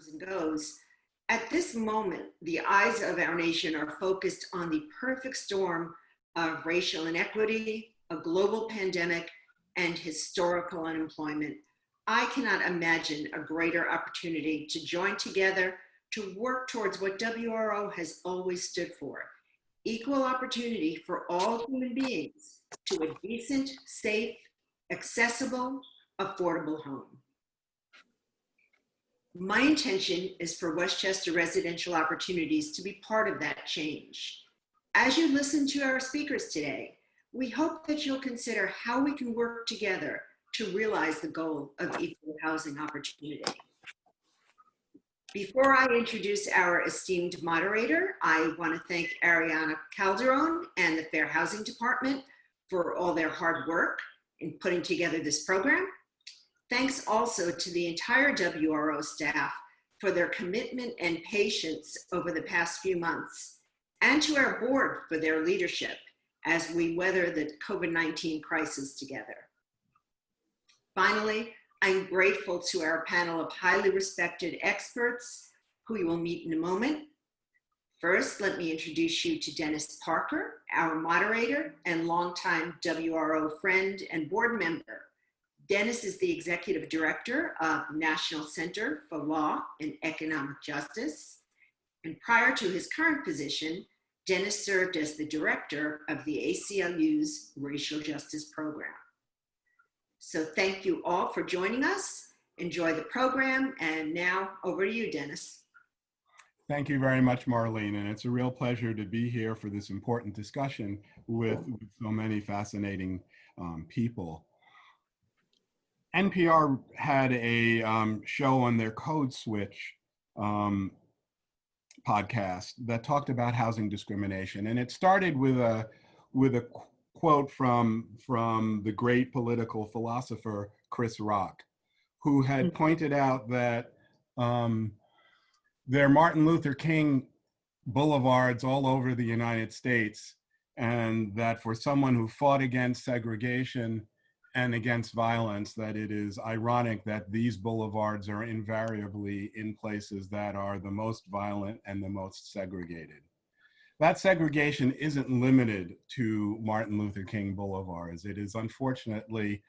comes and goes, at this moment, the eyes of our nation are focused on the perfect storm of racial inequity, a global pandemic, and historical unemployment. I cannot imagine a greater opportunity to join together to work towards what WRO has always stood for: equal opportunity for all human beings to a decent, safe, accessible, affordable home. My intention is for Westchester Residential Opportunities to be part of that change. As you listen to our speakers today, we hope that you'll consider how we can work together to realize the goal of equal housing opportunity. Before I introduce our esteemed moderator, I want to thank Ariana Calderon and the Fair Housing Department for all their hard work in putting together this program. Thanks also to the entire WRO staff for their commitment and patience over the past few months, and to our board for their leadership as we weather the COVID-19 crisis together. Finally, I'm grateful to our panel of highly respected experts who you will meet in a moment. First, let me introduce you to Dennis Parker, our moderator and longtime WRO friend and board member. Dennis is the Executive Director of the National Center for Law and Economic Justice. And prior to his current position, Dennis served as the Director of the ACLU's Racial Justice Program. So thank you all for joining us. Enjoy the program. And now over to you, Dennis. Thank you very much, Marlene. And it's a real pleasure to be here for this important discussion with so many fascinating people. NPR had a show on their Code Switch podcast that talked about housing discrimination. And it started with a quote from the great political philosopher Chris Rock, who had pointed out that there are Martin Luther King boulevards all over the United States, and that for someone who fought against segregation and against violence, that it is ironic that these boulevards are invariably in places that are the most violent and the most segregated. That segregation isn't limited to Martin Luther King boulevards. It is unfortunately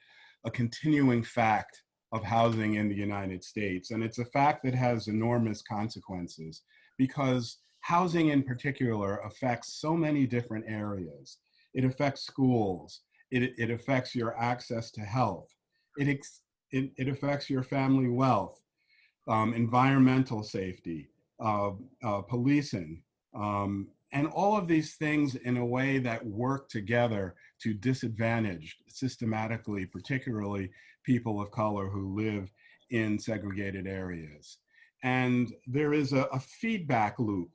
a continuing fact of housing in the United States. And it's a fact that has enormous consequences because housing in particular affects so many different areas. It affects schools. It affects your access to health. It affects your family wealth, environmental safety, policing, and all of these things in a way that work together to disadvantage systematically, particularly people of color who live in segregated areas. And there is a feedback loop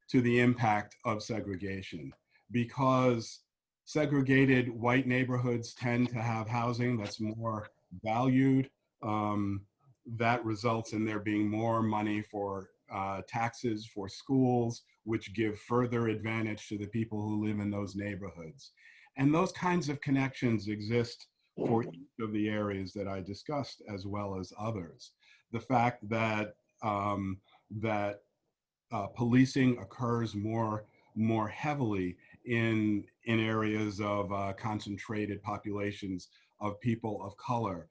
to the impact of segregation, because segregated white neighborhoods tend to have housing that's more valued. That results in there being more money for taxes for schools, which give further advantage to the people who live in those neighborhoods. And those kinds of connections exist for each of the areas that I discussed, as well as others. The fact that policing occurs more heavily in areas of concentrated populations of people of color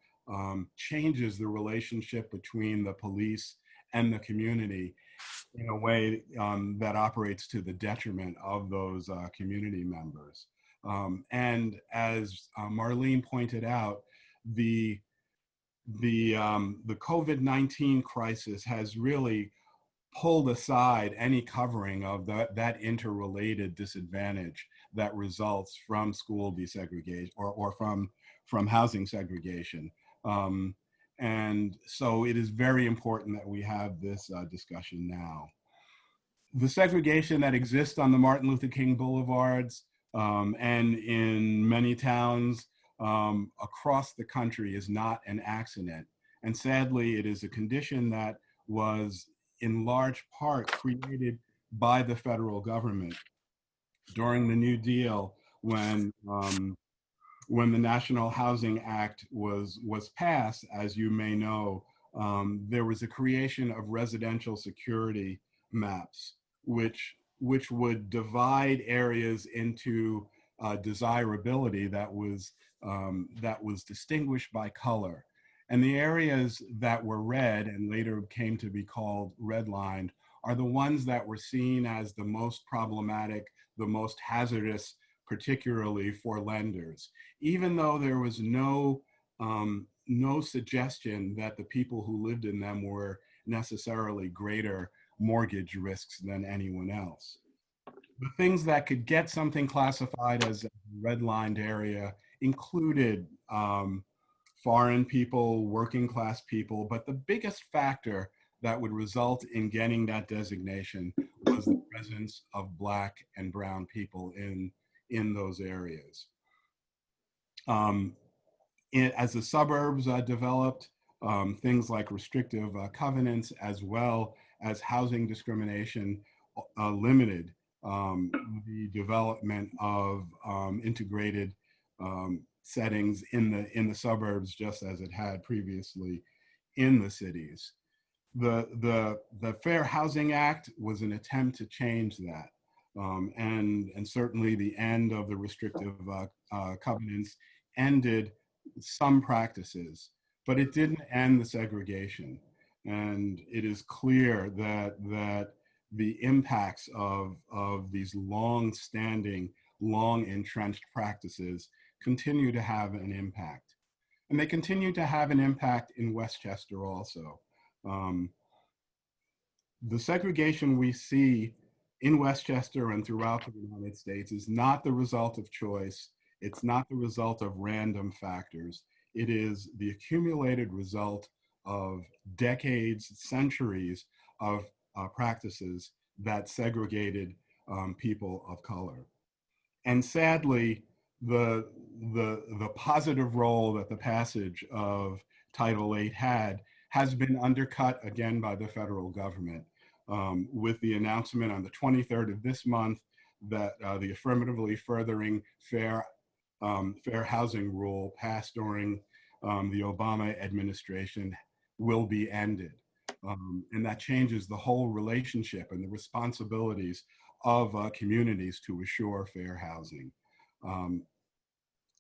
changes the relationship between the police and the community in a way that operates to the detriment of those community members. And as Marlene pointed out, the COVID-19 crisis has really pulled aside any covering of that interrelated disadvantage that results from school desegregation or from housing segregation. And so it is very important that we have this discussion now. The segregation that exists on the Martin Luther King boulevards and in many towns across the country is not an accident. And sadly, it is a condition that was in large part created by the federal government during the New Deal, when the National Housing Act was passed. As you may know, there was a creation of residential security maps, which would divide areas into desirability that was distinguished by color. And the areas that were red and later came to be called redlined are the ones that were seen as the most problematic, the most hazardous, particularly for lenders, even though there was no suggestion that the people who lived in them were necessarily greater mortgage risks than anyone else. The things that could get something classified as a redlined area included foreign people, working class people, but the biggest factor that would result in getting that designation was the presence of Black and brown people in those areas. As the suburbs developed, things like restrictive covenants as well as housing discrimination limited the development of integrated settings in the suburbs, just as it had previously in the cities. The Fair Housing Act was an attempt to change that. And certainly the end of the restrictive covenants ended some practices, but it didn't end the segregation. And it is clear that the impacts of these long-standing, long-entrenched practices continue to have an impact. And they continue to have an impact in Westchester also. The segregation we see in Westchester and throughout the United States is not the result of choice. It's not the result of random factors. It is the accumulated result of decades, centuries of practices that segregated people of color. And sadly, the positive role that the passage of Title VIII has been undercut again by the federal government with the announcement on the 23rd of this month that the affirmatively furthering fair housing rule passed during the Obama administration will be ended. And that changes the whole relationship and the responsibilities of communities to assure fair housing.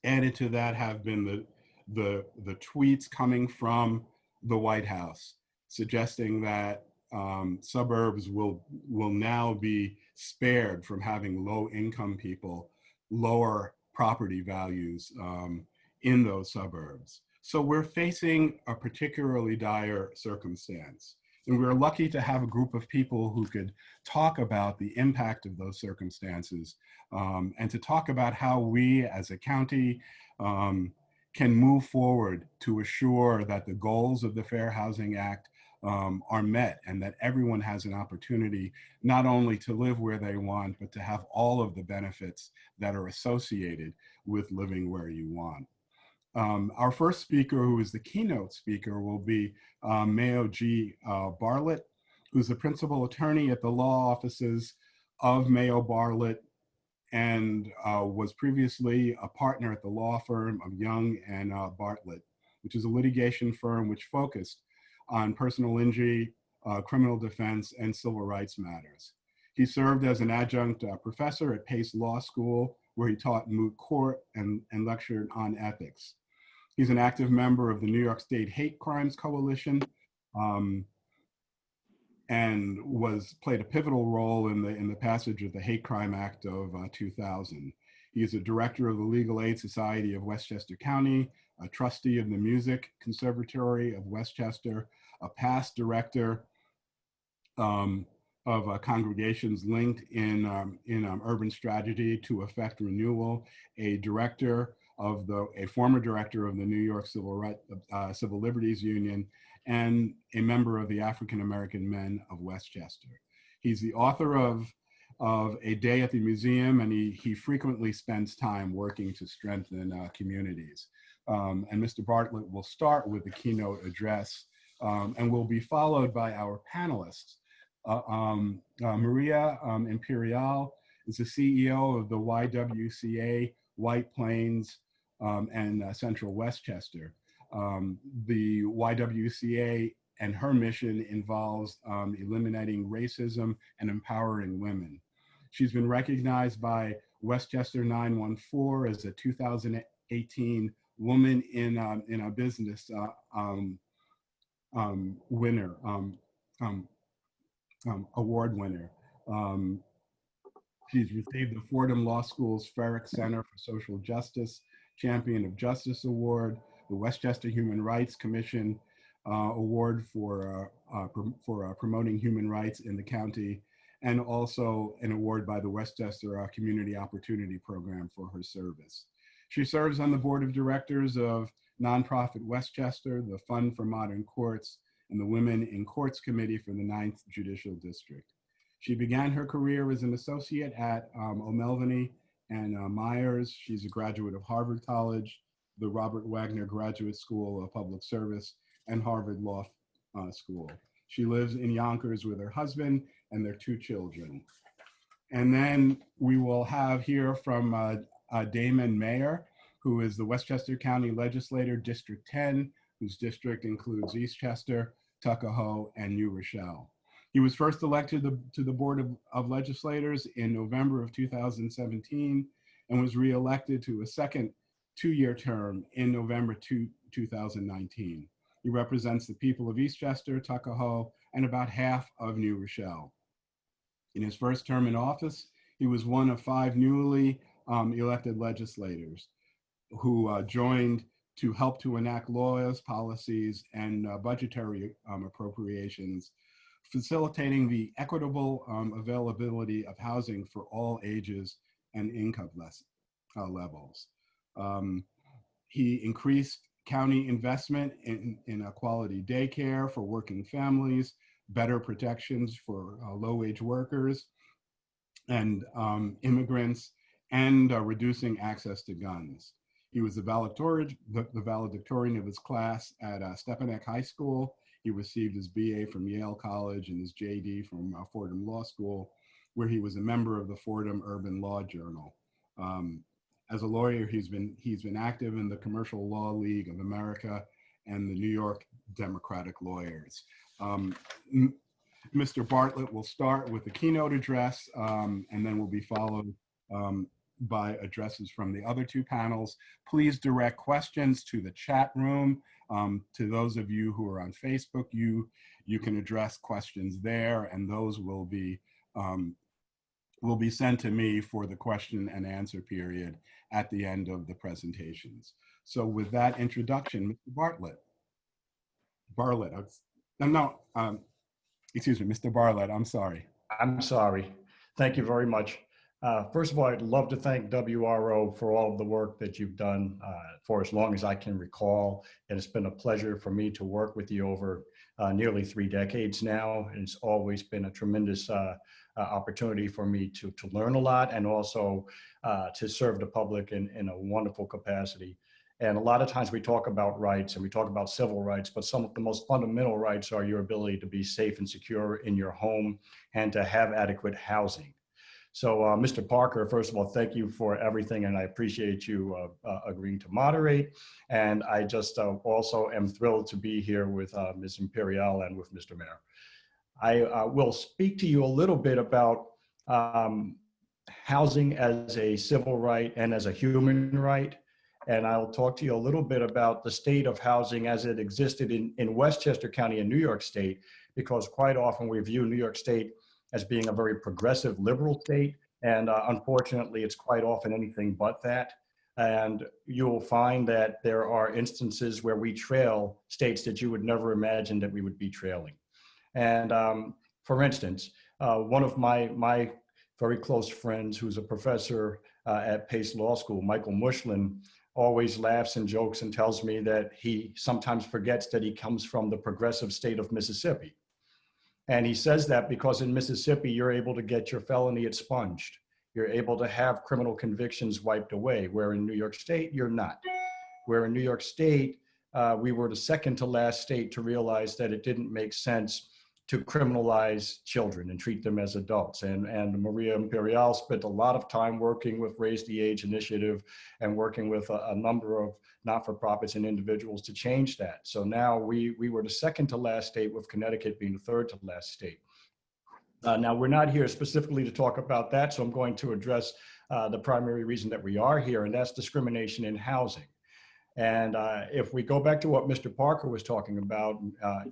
Added to that have been the tweets coming from the White House suggesting that suburbs will now be spared from having low-income people, lower property values in those suburbs. So we're facing a particularly dire circumstance. And we're lucky to have a group of people who could talk about the impact of those circumstances and to talk about how we as a county can move forward to assure that the goals of the Fair Housing Act are met and that everyone has an opportunity not only to live where they want, but to have all of the benefits that are associated with living where you want. Our first speaker, who is the keynote speaker, will be Mayo G. Bartlett, who's the principal attorney at the law offices of Mayo Bartlett and was previously a partner at the law firm of Young and Bartlett, which is a litigation firm which focused on personal injury, criminal defense, and civil rights matters. He served as an adjunct professor at Pace Law School, where he taught moot court and lectured on ethics. He's an active member of the New York State Hate Crimes Coalition and played a pivotal role in the passage of the Hate Crime Act of 2000. He is a director of the Legal Aid Society of Westchester County, a trustee of the Music Conservatory of Westchester, a past director of congregations linked in urban strategy to effect renewal, a former director of the New York Civil Liberties Union, and a member of the African American Men of Westchester. He's the author of A Day at the Museum, and he frequently spends time working to strengthen communities. And Mr. Bartlett will start with the keynote address and will be followed by our panelists. Maria Imperial is the CEO of the YWCA White Plains and Central Westchester. The YWCA and her mission involves eliminating racism and empowering women. She's been recognized by Westchester 914 as a 2018 Woman in a Business winner, award winner. She's received the Fordham Law School's Ferrick Center for Social Justice Champion of Justice Award, the Westchester Human Rights Commission Award for promoting human rights in the county, and also an award by the Westchester Community Opportunity Program for her service. She serves on the board of directors of nonprofit Westchester, the Fund for Modern Courts, and the Women in Courts Committee for the 9th Judicial District. She began her career as an associate at O'Melveny and Myers. She's a graduate of Harvard College, the Robert Wagner Graduate School of Public Service, and Harvard Law School. She lives in Yonkers with her husband and their 2 children. And then we will have here from Damon Maher, who is the Westchester County Legislator, District 10, whose district includes Eastchester, Tuckahoe, and New Rochelle. He was first elected to the Board of Legislators in November of 2017 and was reelected to a second 2-year term in November 2019. He represents the people of Eastchester, Tuckahoe, and about half of New Rochelle. In his first term in office, he was one of 5 newly elected legislators who joined to help to enact laws, policies, and budgetary appropriations, facilitating the equitable availability of housing for all ages and income levels. He increased county investment in quality daycare for working families, better protections for low-wage workers and immigrants, and reducing access to guns. He was the valedictorian of his class at Stepanek High School. He received his BA from Yale College and his JD from Fordham Law School, where he was a member of the Fordham Urban Law Journal. As a lawyer, he's been active in the Commercial Law League of America and the New York Democratic Lawyers. Mr. Bartlett will start with the keynote address, and then will be followed by addresses from the other 2 panels. Please direct questions to the chat room. To those of you who are on Facebook, you can address questions there, and those will be sent to me for the question and answer period at the end of the presentations. So with that introduction, Mr. Excuse me, Mr. Bartlett, I'm sorry. I'm sorry. Thank you very much. First of all, I'd love to thank WRO for all of the work that you've done for as long as I can recall. And it's been a pleasure for me to work with you over nearly 3 decades now. And it's always been a tremendous opportunity for me to learn a lot, and also to serve the public in a wonderful capacity. And a lot of times we talk about rights and we talk about civil rights, but some of the most fundamental rights are your ability to be safe and secure in your home and to have adequate housing. So Mr. Parker, first of all, thank you for everything, and I appreciate you agreeing to moderate. And I just also am thrilled to be here with Ms. Imperial and with Mr. Maher. I will speak to you a little bit about housing as a civil right and as a human right. And I'll talk to you a little bit about the state of housing as it existed in Westchester County in New York State, because quite often we view New York State as being a very progressive liberal state. And unfortunately, it's quite often anything but that. And you'll find that there are instances where we trail states that you would never imagine that we would be trailing. And for instance, one of my very close friends who's a professor at Pace Law School, Michael Mushlin, always laughs and jokes and tells me that he sometimes forgets that he comes from the progressive state of Mississippi. And he says that because in Mississippi, you're able to get your felony expunged. You're able to have criminal convictions wiped away, where in New York State, you're not. Where in New York State, we were the second to last state to realize that it didn't make sense to criminalize children and treat them as adults. And Maria Imperial spent a lot of time working with Raise the Age Initiative and working with a number of not-for-profits and individuals to change that. So now we were the second to last state, with Connecticut being the third to last state. Now, we're not here specifically to talk about that, so I'm going to address the primary reason that we are here, and that's discrimination in housing. And if we go back to what Mr. Parker was talking about,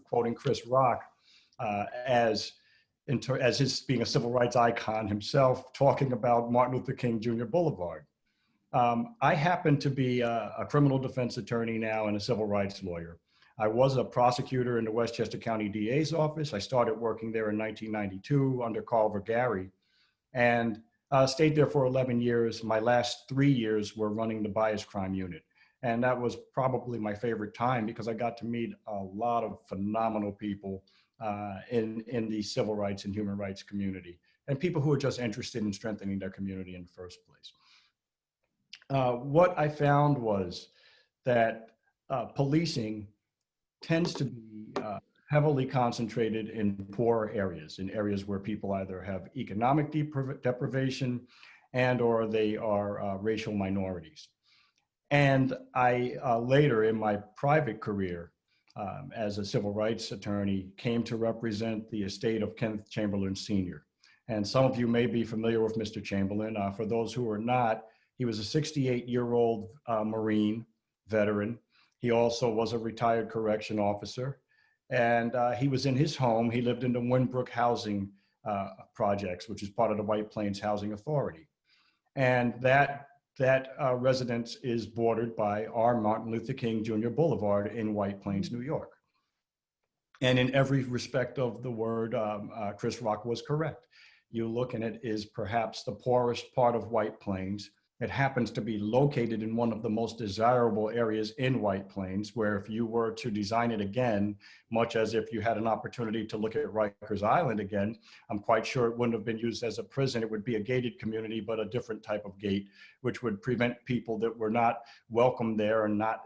quoting Chris Rock, as his being a civil rights icon himself, talking about Martin Luther King Jr. Boulevard. I happen to be a criminal defense attorney now and a civil rights lawyer. I was a prosecutor in the Westchester County DA's office. I started working there in 1992 under Carl Vergari, and stayed there for 11 years. My last 3 years were running the bias crime unit. And that was probably my favorite time, because I got to meet a lot of phenomenal people in the civil rights and human rights community, and people who are just interested in strengthening their community in the first place. What I found was that policing tends to be heavily concentrated in poor areas, in areas where people either have economic deprivation and or they are racial minorities. And I later in my private career as a civil rights attorney came to represent the estate of Kenneth Chamberlain Sr. And some of you may be familiar with Mr. Chamberlain. For those who are not, he was a 68-year-old Marine veteran. He also was a retired correction officer. And he was in his home. He lived in the Winbrook Housing Projects, which is part of the White Plains Housing Authority. And that residence is bordered by our Martin Luther King Jr. Boulevard in White Plains, New York. And in every respect of the word, Chris Rock was correct. You look and it is perhaps the poorest part of White Plains. It happens to be located in one of the most desirable areas in White Plains, where if you were to design it again, much as if you had an opportunity to look at Rikers Island again, I'm quite sure it wouldn't have been used as a prison. It would be a gated community, but a different type of gate, which would prevent people that were not welcome there and not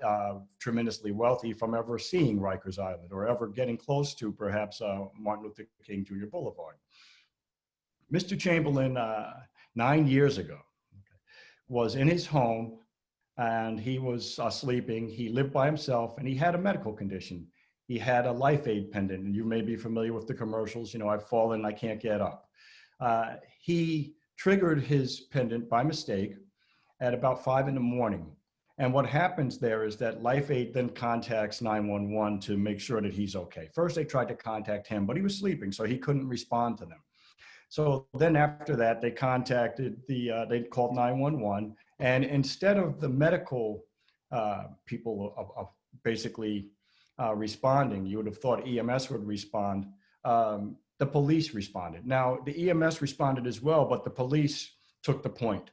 tremendously wealthy from ever seeing Rikers Island or ever getting close to perhaps Martin Luther King Jr. Boulevard. Mr. Chamberlain, 9 years ago, was in his home and he was sleeping. He lived by himself and he had a medical condition. He had a Life Aid pendant, and you may be familiar with the commercials. You know, I've fallen, I can't get up. He triggered his pendant by mistake at about 5 in the morning. And what happens there is that Life Aid then contacts 911 to make sure that he's okay. First, they tried to contact him, but he was sleeping, so he couldn't respond to them. So then after that, they contacted they called 911, and instead of the medical people basically responding, you would have thought EMS would respond, the police responded. Now, the EMS responded as well, but the police took the point,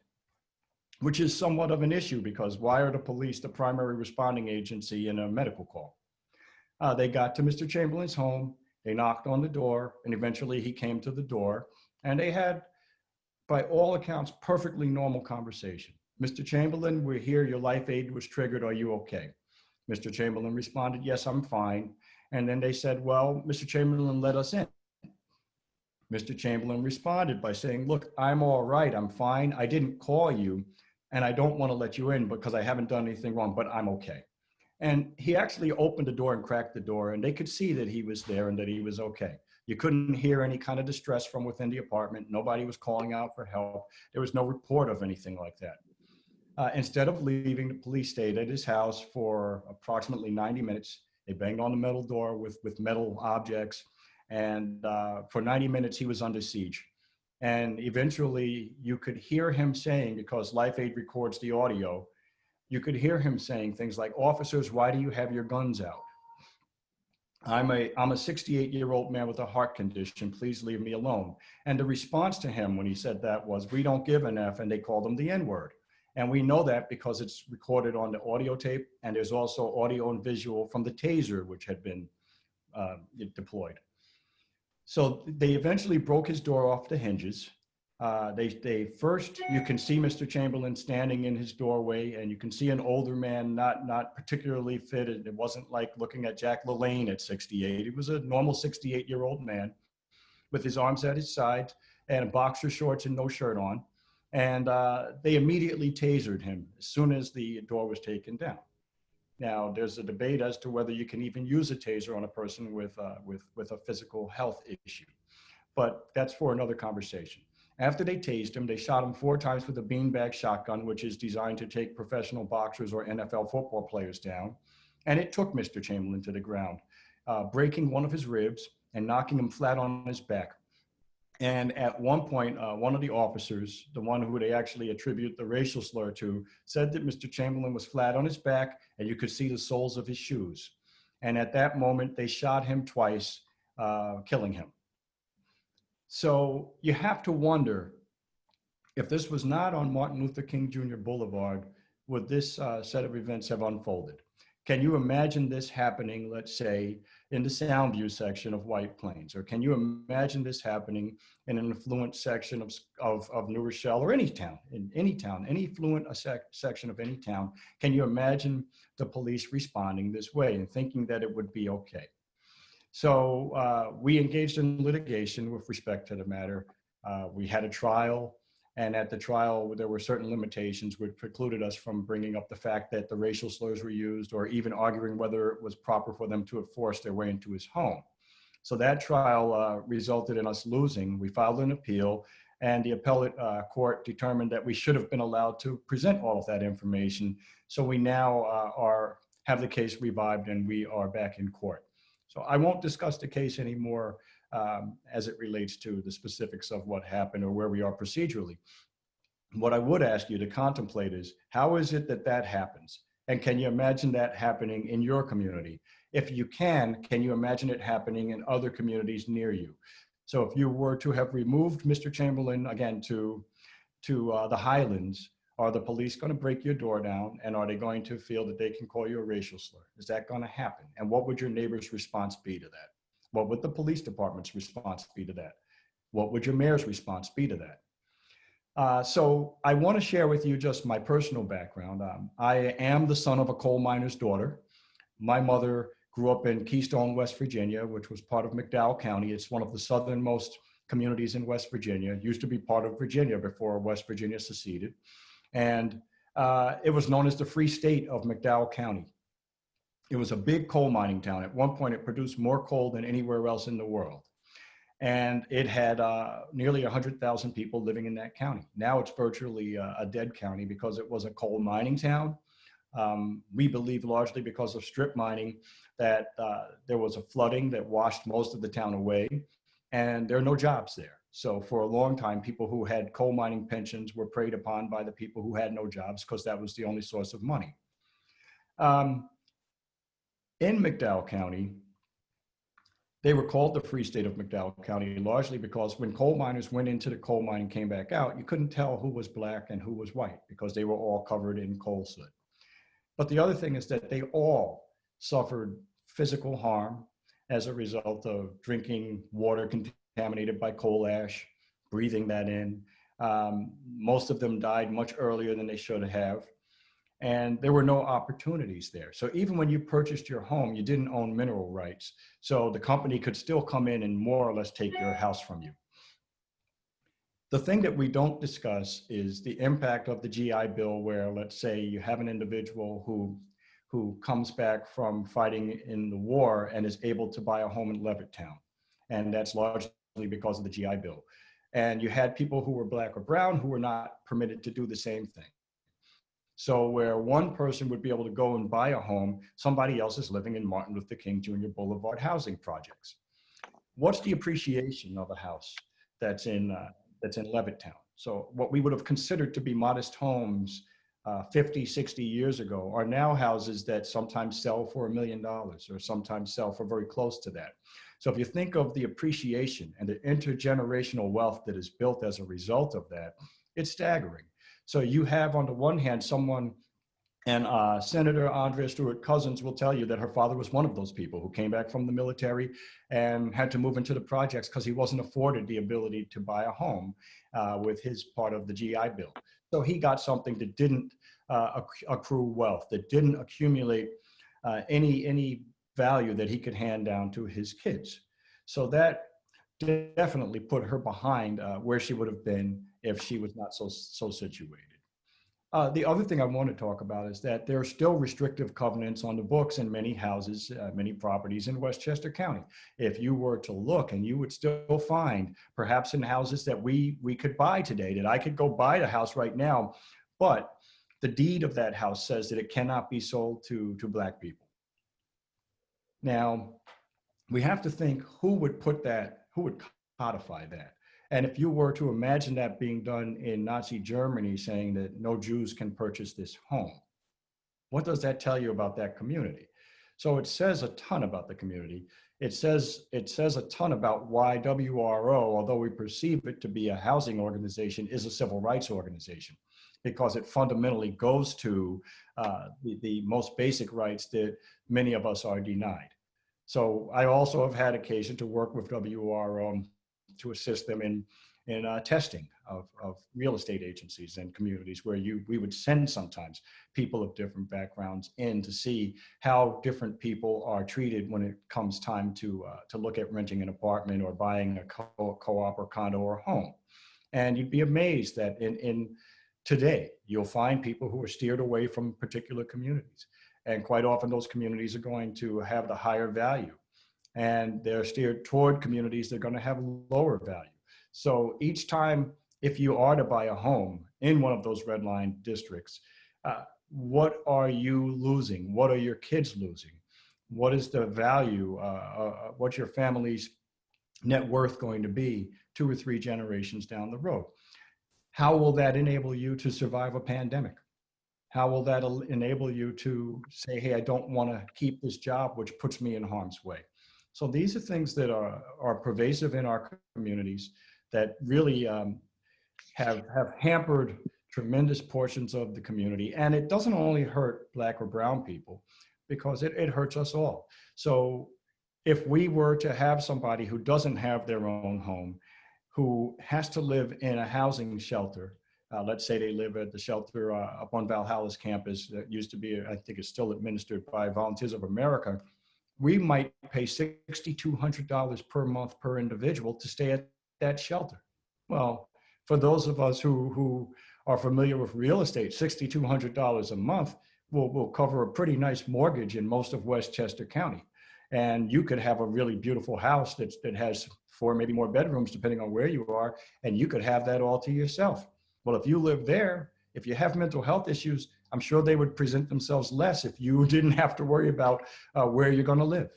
which is somewhat of an issue, because why are the police the primary responding agency in a medical call? They got to Mr. Chamberlain's home, they knocked on the door, and eventually he came to the door. And they had, by all accounts, perfectly normal conversation. Mr. Chamberlain, we're here, your Life Aid was triggered, are you okay? Mr. Chamberlain responded, yes, I'm fine. And then they said, well, Mr. Chamberlain, let us in. Mr. Chamberlain responded by saying, look, I'm all right, I'm fine. I didn't call you, and I don't want to let you in because I haven't done anything wrong, but I'm okay. And he actually opened the door and cracked the door, and they could see that he was there and that he was okay. You couldn't hear any kind of distress from within the apartment. Nobody was calling out for help. There was no report of anything like that. Instead of leaving, the police stayed at his house for approximately 90 minutes. They banged on the metal door with metal objects. And for 90 minutes, he was under siege. And eventually, you could hear him saying, because Life Aid records the audio, you could hear him saying things like, officers, why do you have your guns out? I'm a 68-year-old man with a heart condition. Please leave me alone. And the response to him when he said that was, we don't give an F, and they called him the N-word. And we know that because it's recorded on the audio tape, and there's also audio and visual from the taser, which had been deployed. So they eventually broke his door off the hinges. They first, you can see Mr. Chamberlain standing in his doorway, and you can see an older man, not particularly fit. It wasn't like looking at Jack LaLanne at 68. He was a normal 68-year-old man with his arms at his sides and boxer shorts and no shirt on. And they immediately tasered him as soon as the door was taken down. Now, there's a debate as to whether you can even use a taser on a person with a physical health issue, but that's for another conversation. After they tased him, they shot him 4 times with a beanbag shotgun, which is designed to take professional boxers or NFL football players down. And it took Mr. Chamberlain to the ground, breaking one of his ribs and knocking him flat on his back. And at one point, one of the officers, the one who they actually attribute the racial slur to, said that Mr. Chamberlain was flat on his back and you could see the soles of his shoes. And at that moment, they shot him twice, killing him. So you have to wonder, if this was not on Martin Luther King Jr. Boulevard, would this set of events have unfolded? Can you imagine this happening, let's say, in the Soundview section of White Plains? Or can you imagine this happening in an affluent section of New Rochelle or any town, any affluent section of any town? Can you imagine the police responding this way and thinking that it would be okay? So we engaged in litigation with respect to the matter. We had a trial, and at the trial, there were certain limitations which precluded us from bringing up the fact that the racial slurs were used or even arguing whether it was proper for them to have forced their way into his home. So that trial resulted in us losing. We filed an appeal, and the appellate court determined that we should have been allowed to present all of that information. So we now have the case revived, and we are back in court. So I won't discuss the case anymore as it relates to the specifics of what happened or where we are procedurally. What I would ask you to contemplate is, how is it that that happens? And can you imagine that happening in your community? If you can you imagine it happening in other communities near you? So if you were to have removed Mr. Chamberlain again to the Highlands, are the police going to break your door down, and are they going to feel that they can call you a racial slur? Is that going to happen? And what would your neighbor's response be to that? What would the police department's response be to that? What would your mayor's response be to that? So I want to share with you just my personal background. I am the son of a coal miner's daughter. My mother grew up in Keystone, West Virginia, which was part of McDowell County. It's one of the southernmost communities in West Virginia. It used to be part of Virginia before West Virginia seceded. And it was known as the Free State of McDowell County. It was a big coal mining town. At one point, it produced more coal than anywhere else in the world. And it had nearly 100,000 people living in that county. Now it's virtually a dead county because it was a coal mining town. We believe largely because of strip mining that there was a flooding that washed most of the town away, and there are no jobs there. So for a long time, people who had coal mining pensions were preyed upon by the people who had no jobs because that was the only source of money. In McDowell County, they were called the Free State of McDowell County largely because when coal miners went into the coal mine and came back out, you couldn't tell who was black and who was white because they were all covered in coal soot. But the other thing is that they all suffered physical harm as a result of drinking water contaminated by coal ash, breathing that in. Most of them died much earlier than they should have. And there were no opportunities there. So even when you purchased your home, you didn't own mineral rights. So the company could still come in and more or less take your house from you. The thing that we don't discuss is the impact of the GI Bill, where let's say you have an individual who comes back from fighting in the war and is able to buy a home in Levittown. And that's largely because of the GI Bill. And you had people who were black or brown who were not permitted to do the same thing. So where one person would be able to go and buy a home, somebody else is living in Martin Luther King Jr. Boulevard housing projects. What's the appreciation of a house that's in Levittown? So what we would have considered to be modest homes 50, 60 years ago are now houses that sometimes sell for $1 million or sometimes sell for very close to that. So if you think of the appreciation and the intergenerational wealth that is built as a result of that, it's staggering. So you have on the one hand, someone And Senator Andrea Stewart Cousins will tell you that her father was one of those people who came back from the military and had to move into the projects because he wasn't afforded the ability to buy a home with his part of the GI Bill. So he got something that didn't accrue wealth, that didn't accumulate any value that he could hand down to his kids. So that definitely put her behind where she would have been if she was not so situated. The other thing I want to talk about is that there are still restrictive covenants on the books in many houses, many properties in Westchester County. If you were to look, and you would still find, perhaps in houses that we could buy today, that I could go buy the house right now, but the deed of that house says that it cannot be sold to Black people. Now, we have to think who would put that, who would codify that. And if you were to imagine that being done in Nazi Germany, saying that no Jews can purchase this home, what does that tell you about that community? So it says a ton about the community. It says a ton about why WRO, although we perceive it to be a housing organization, is a civil rights organization, because it fundamentally goes to the most basic rights that many of us are denied. So I also have had occasion to work with WRO to assist them in testing of real estate agencies and communities, where we would send sometimes people of different backgrounds in to see how different people are treated when it comes time to look at renting an apartment or buying a co-op or condo or home. And you'd be amazed that in today, you'll find people who are steered away from particular communities. And quite often those communities are going to have the higher value, and they're steered toward communities that are going to have lower value. So each time, if you are to buy a home in one of those red line districts, what are you losing? What are your kids losing? What is the value? What's your family's net worth going to be 2 or 3 generations down the road? How will that enable you to survive a pandemic? How will that enable you to say, hey, I don't want to keep this job, which puts me in harm's way? So these are things that are pervasive in our communities that really have hampered tremendous portions of the community. And it doesn't only hurt Black or brown people, because it hurts us all. So if we were to have somebody who doesn't have their own home, who has to live in a housing shelter, let's say they live at the shelter up on Valhalla's campus that used to be, I think is still administered by Volunteers of America, we might pay $6,200 per month per individual to stay at that shelter. Well, for those of us who are familiar with real estate, $6,200 a month will cover a pretty nice mortgage in most of Westchester County. And you could have a really beautiful house that has 4, maybe more bedrooms, depending on where you are, and you could have that all to yourself. Well, if you live there, if you have mental health issues, I'm sure they would present themselves less if you didn't have to worry about where you're going to live.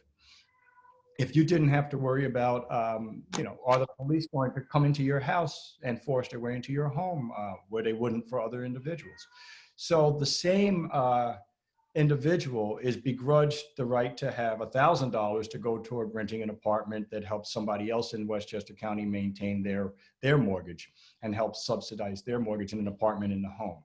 If you didn't have to worry about, are the police going to come into your house and force their way into your home where they wouldn't for other individuals? So the same individual is begrudged the right to have $1,000 to go toward renting an apartment that helps somebody else in Westchester County maintain their mortgage and helps subsidize their mortgage in an apartment in the home.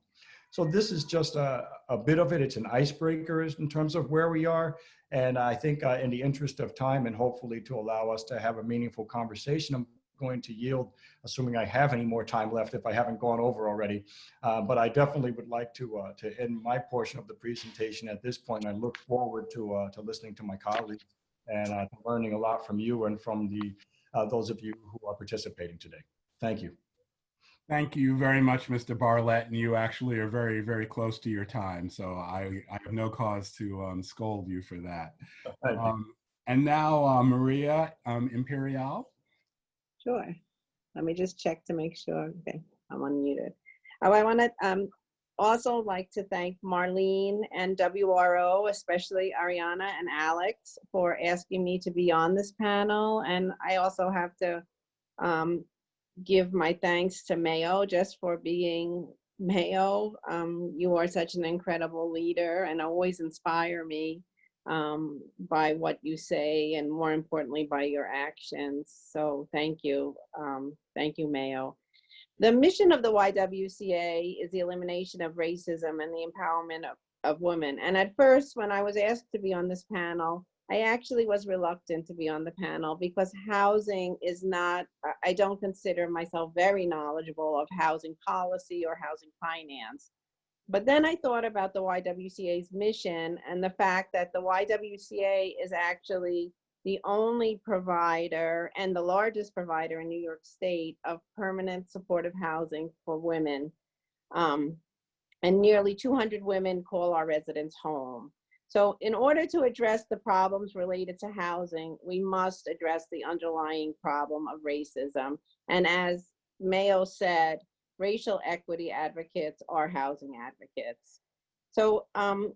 So this is just a bit of it. It's an icebreaker in terms of where we are. And I think in the interest of time, and hopefully to allow us to have a meaningful conversation, I'm going to yield, assuming I have any more time left, if I haven't gone over already. But I definitely would like to end my portion of the presentation at this point. I look forward to listening to my colleagues and learning a lot from you and from those of you who are participating today. Thank you. Thank you very much, Mr. Bartlett, and you actually are very, very close to your time, so I have no cause to scold you for that. And now, Maria Imperial. Sure. Let me just check to make sure. Okay, I'm unmuted. Oh, I want to also like to thank Marlene and WRO, especially Ariana and Alex, for asking me to be on this panel. And I also have to give my thanks to Mayo just for being Mayo. You are such an incredible leader and always inspire me by what you say, and more importantly, by your actions. So thank you. Thank you, Mayo. The mission of the YWCA is the elimination of racism and the empowerment of of women. And at first, when I was asked to be on this panel, I actually was reluctant to be on the panel because housing is not, I don't consider myself very knowledgeable of housing policy or housing finance. But then I thought about the YWCA's mission and the fact that the YWCA is actually the only provider and the largest provider in New York State of permanent supportive housing for women. And nearly 200 women call our residents home. So in order to address the problems related to housing, we must address the underlying problem of racism. And as Mayo said, racial equity advocates are housing advocates. So I'm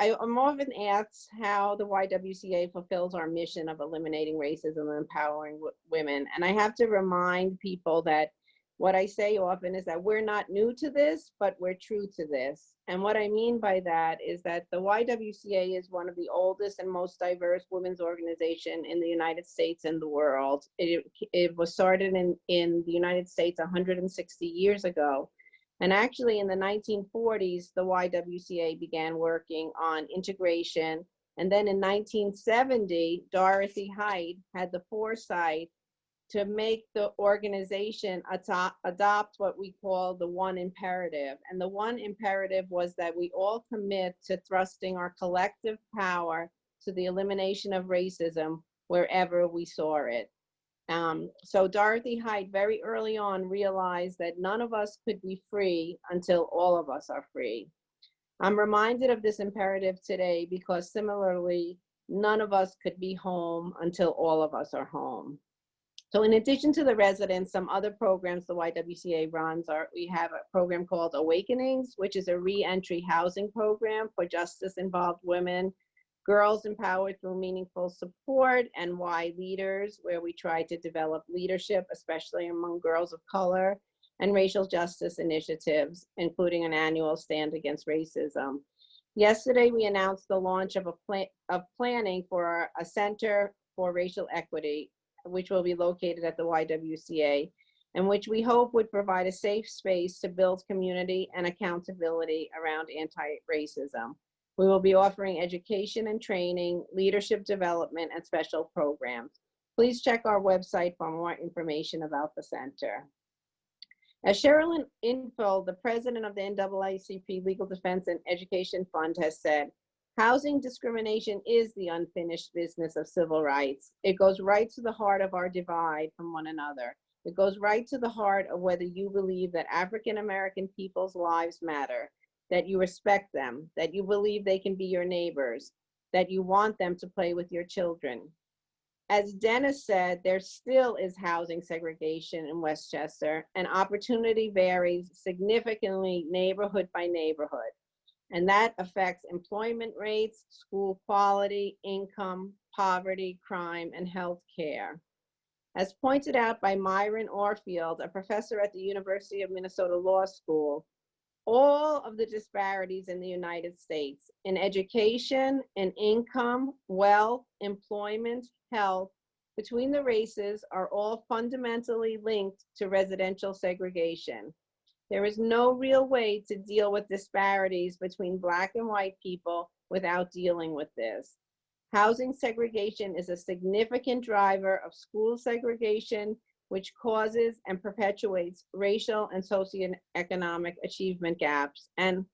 often asked how the YWCA fulfills our mission of eliminating racism and empowering women. And I have to remind people that what I say often is that we're not new to this, but we're true to this. And what I mean by that is that the YWCA is one of the oldest and most diverse women's organization in the United States and the world. It was started in the United States 160 years ago. And actually in the 1940s, the YWCA began working on integration. And then in 1970, Dorothy Height had the foresight to make the organization adopt what we call the one imperative. And the one imperative was that we all commit to thrusting our collective power to the elimination of racism wherever we saw it. So Dorothy Height very early on realized that none of us could be free until all of us are free. I'm reminded of this imperative today because similarly, none of us could be home until all of us are home. So in addition to the residents, some other programs the YWCA runs are, we have a program called Awakenings, which is a re-entry housing program for justice-involved women, Girls Empowered Through Meaningful Support, and Y Leaders, where we try to develop leadership, especially among girls of color, and racial justice initiatives, including an annual Stand Against Racism. Yesterday, we announced the launch of planning for a Center for Racial Equity, which will be located at the YWCA, and which we hope would provide a safe space to build community and accountability around anti-racism. We will be offering education and training, leadership development, and special programs. Please check our website for more information about the center. As Sherilyn Infill, the president of the NAACP Legal Defense and Education Fund, has said, housing discrimination is the unfinished business of civil rights. It goes right to the heart of our divide from one another. It goes right to the heart of whether you believe that African American people's lives matter, that you respect them, that you believe they can be your neighbors, that you want them to play with your children. As Dennis said, there still is housing segregation in Westchester, and opportunity varies significantly neighborhood by neighborhood. And that affects employment rates, school quality, income, poverty, crime, and health care. As pointed out by Myron Orfield, a professor at the University of Minnesota Law School, all of the disparities in the United States in education, in income, wealth, employment, health, between the races are all fundamentally linked to residential segregation. There is no real way to deal with disparities between Black and white people without dealing with this. Housing segregation is a significant driver of school segregation, which causes and perpetuates racial and socioeconomic achievement gaps. And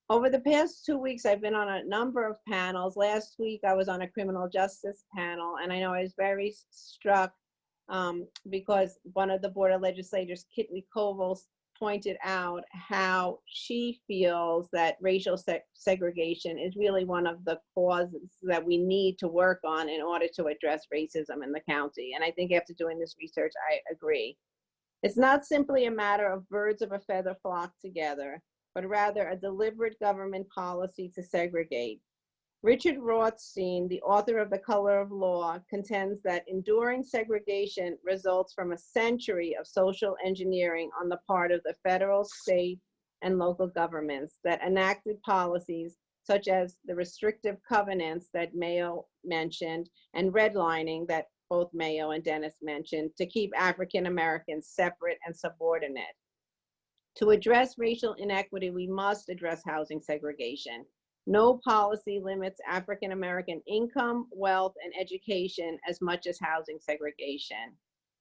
over the past 2 weeks, I've been on a number of panels. Last week, I was on a criminal justice panel, and I know I was very struck because one of the Board of Legislators, Kitty Koval, pointed out how she feels that racial segregation is really one of the causes that we need to work on in order to address racism in the county. And I think after doing this research, I agree. It's not simply a matter of birds of a feather flock together, but rather a deliberate government policy to segregate. Richard Rothstein, the author of The Color of Law, contends that enduring segregation results from a century of social engineering on the part of the federal, state, and local governments that enacted policies such as the restrictive covenants that Mayo mentioned and redlining that both Mayo and Dennis mentioned to keep African Americans separate and subordinate. To address racial inequity, we must address housing segregation. No policy limits African American income, wealth, and education as much as housing segregation.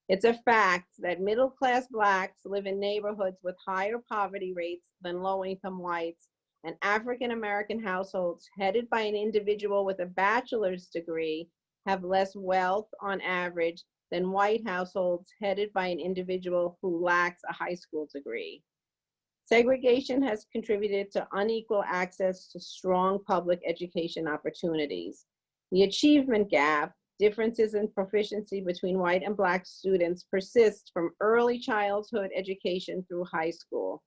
It's a fact that middle-class Blacks live in neighborhoods with higher poverty rates than low-income whites, and African American households headed by an individual with a bachelor's degree have less wealth on average than white households headed by an individual who lacks a high school degree. Segregation has contributed to unequal access to strong public education opportunities. The achievement gap, differences in proficiency between white and Black students, persist from early childhood education through high school.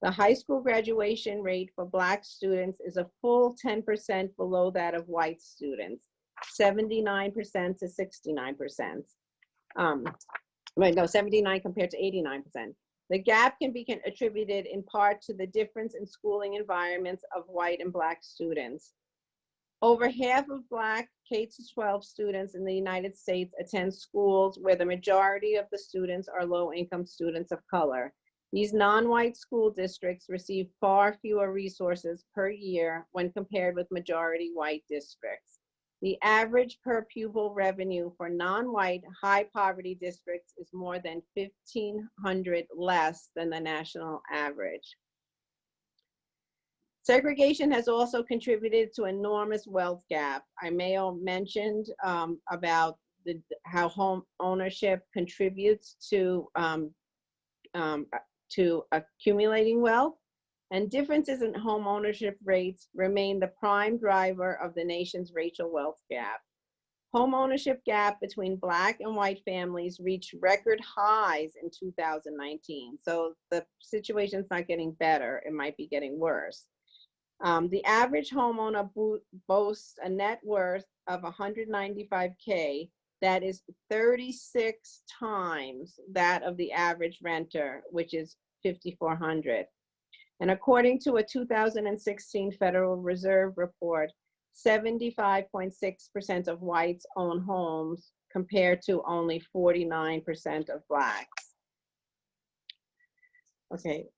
The high school graduation rate for Black students is a full 10% below that of white students, 79% to 69%. Right, no, 79 compared to 89%. The gap can be attributed in part to the difference in schooling environments of white and Black students. Over half of Black K-12 students in the United States attend schools where the majority of the students are low-income students of color. These non-white school districts receive far fewer resources per year when compared with majority white districts. The average per pupil revenue for non-white high poverty districts is more than $1,500 less than the national average. Segregation has also contributed to enormous wealth gap. Mayo mentioned about how home ownership contributes to accumulating wealth, and differences in home ownership rates remain the prime driver of the nation's racial wealth gap. Home ownership gap between Black and white families reached record highs in 2019. So the situation's not getting better, it might be getting worse. The average homeowner boasts a net worth of $195K. That is 36 times that of the average renter, which is $5,400. And according to a 2016 Federal Reserve report, 75.6% of whites own homes compared to only 49% of Blacks. Okay.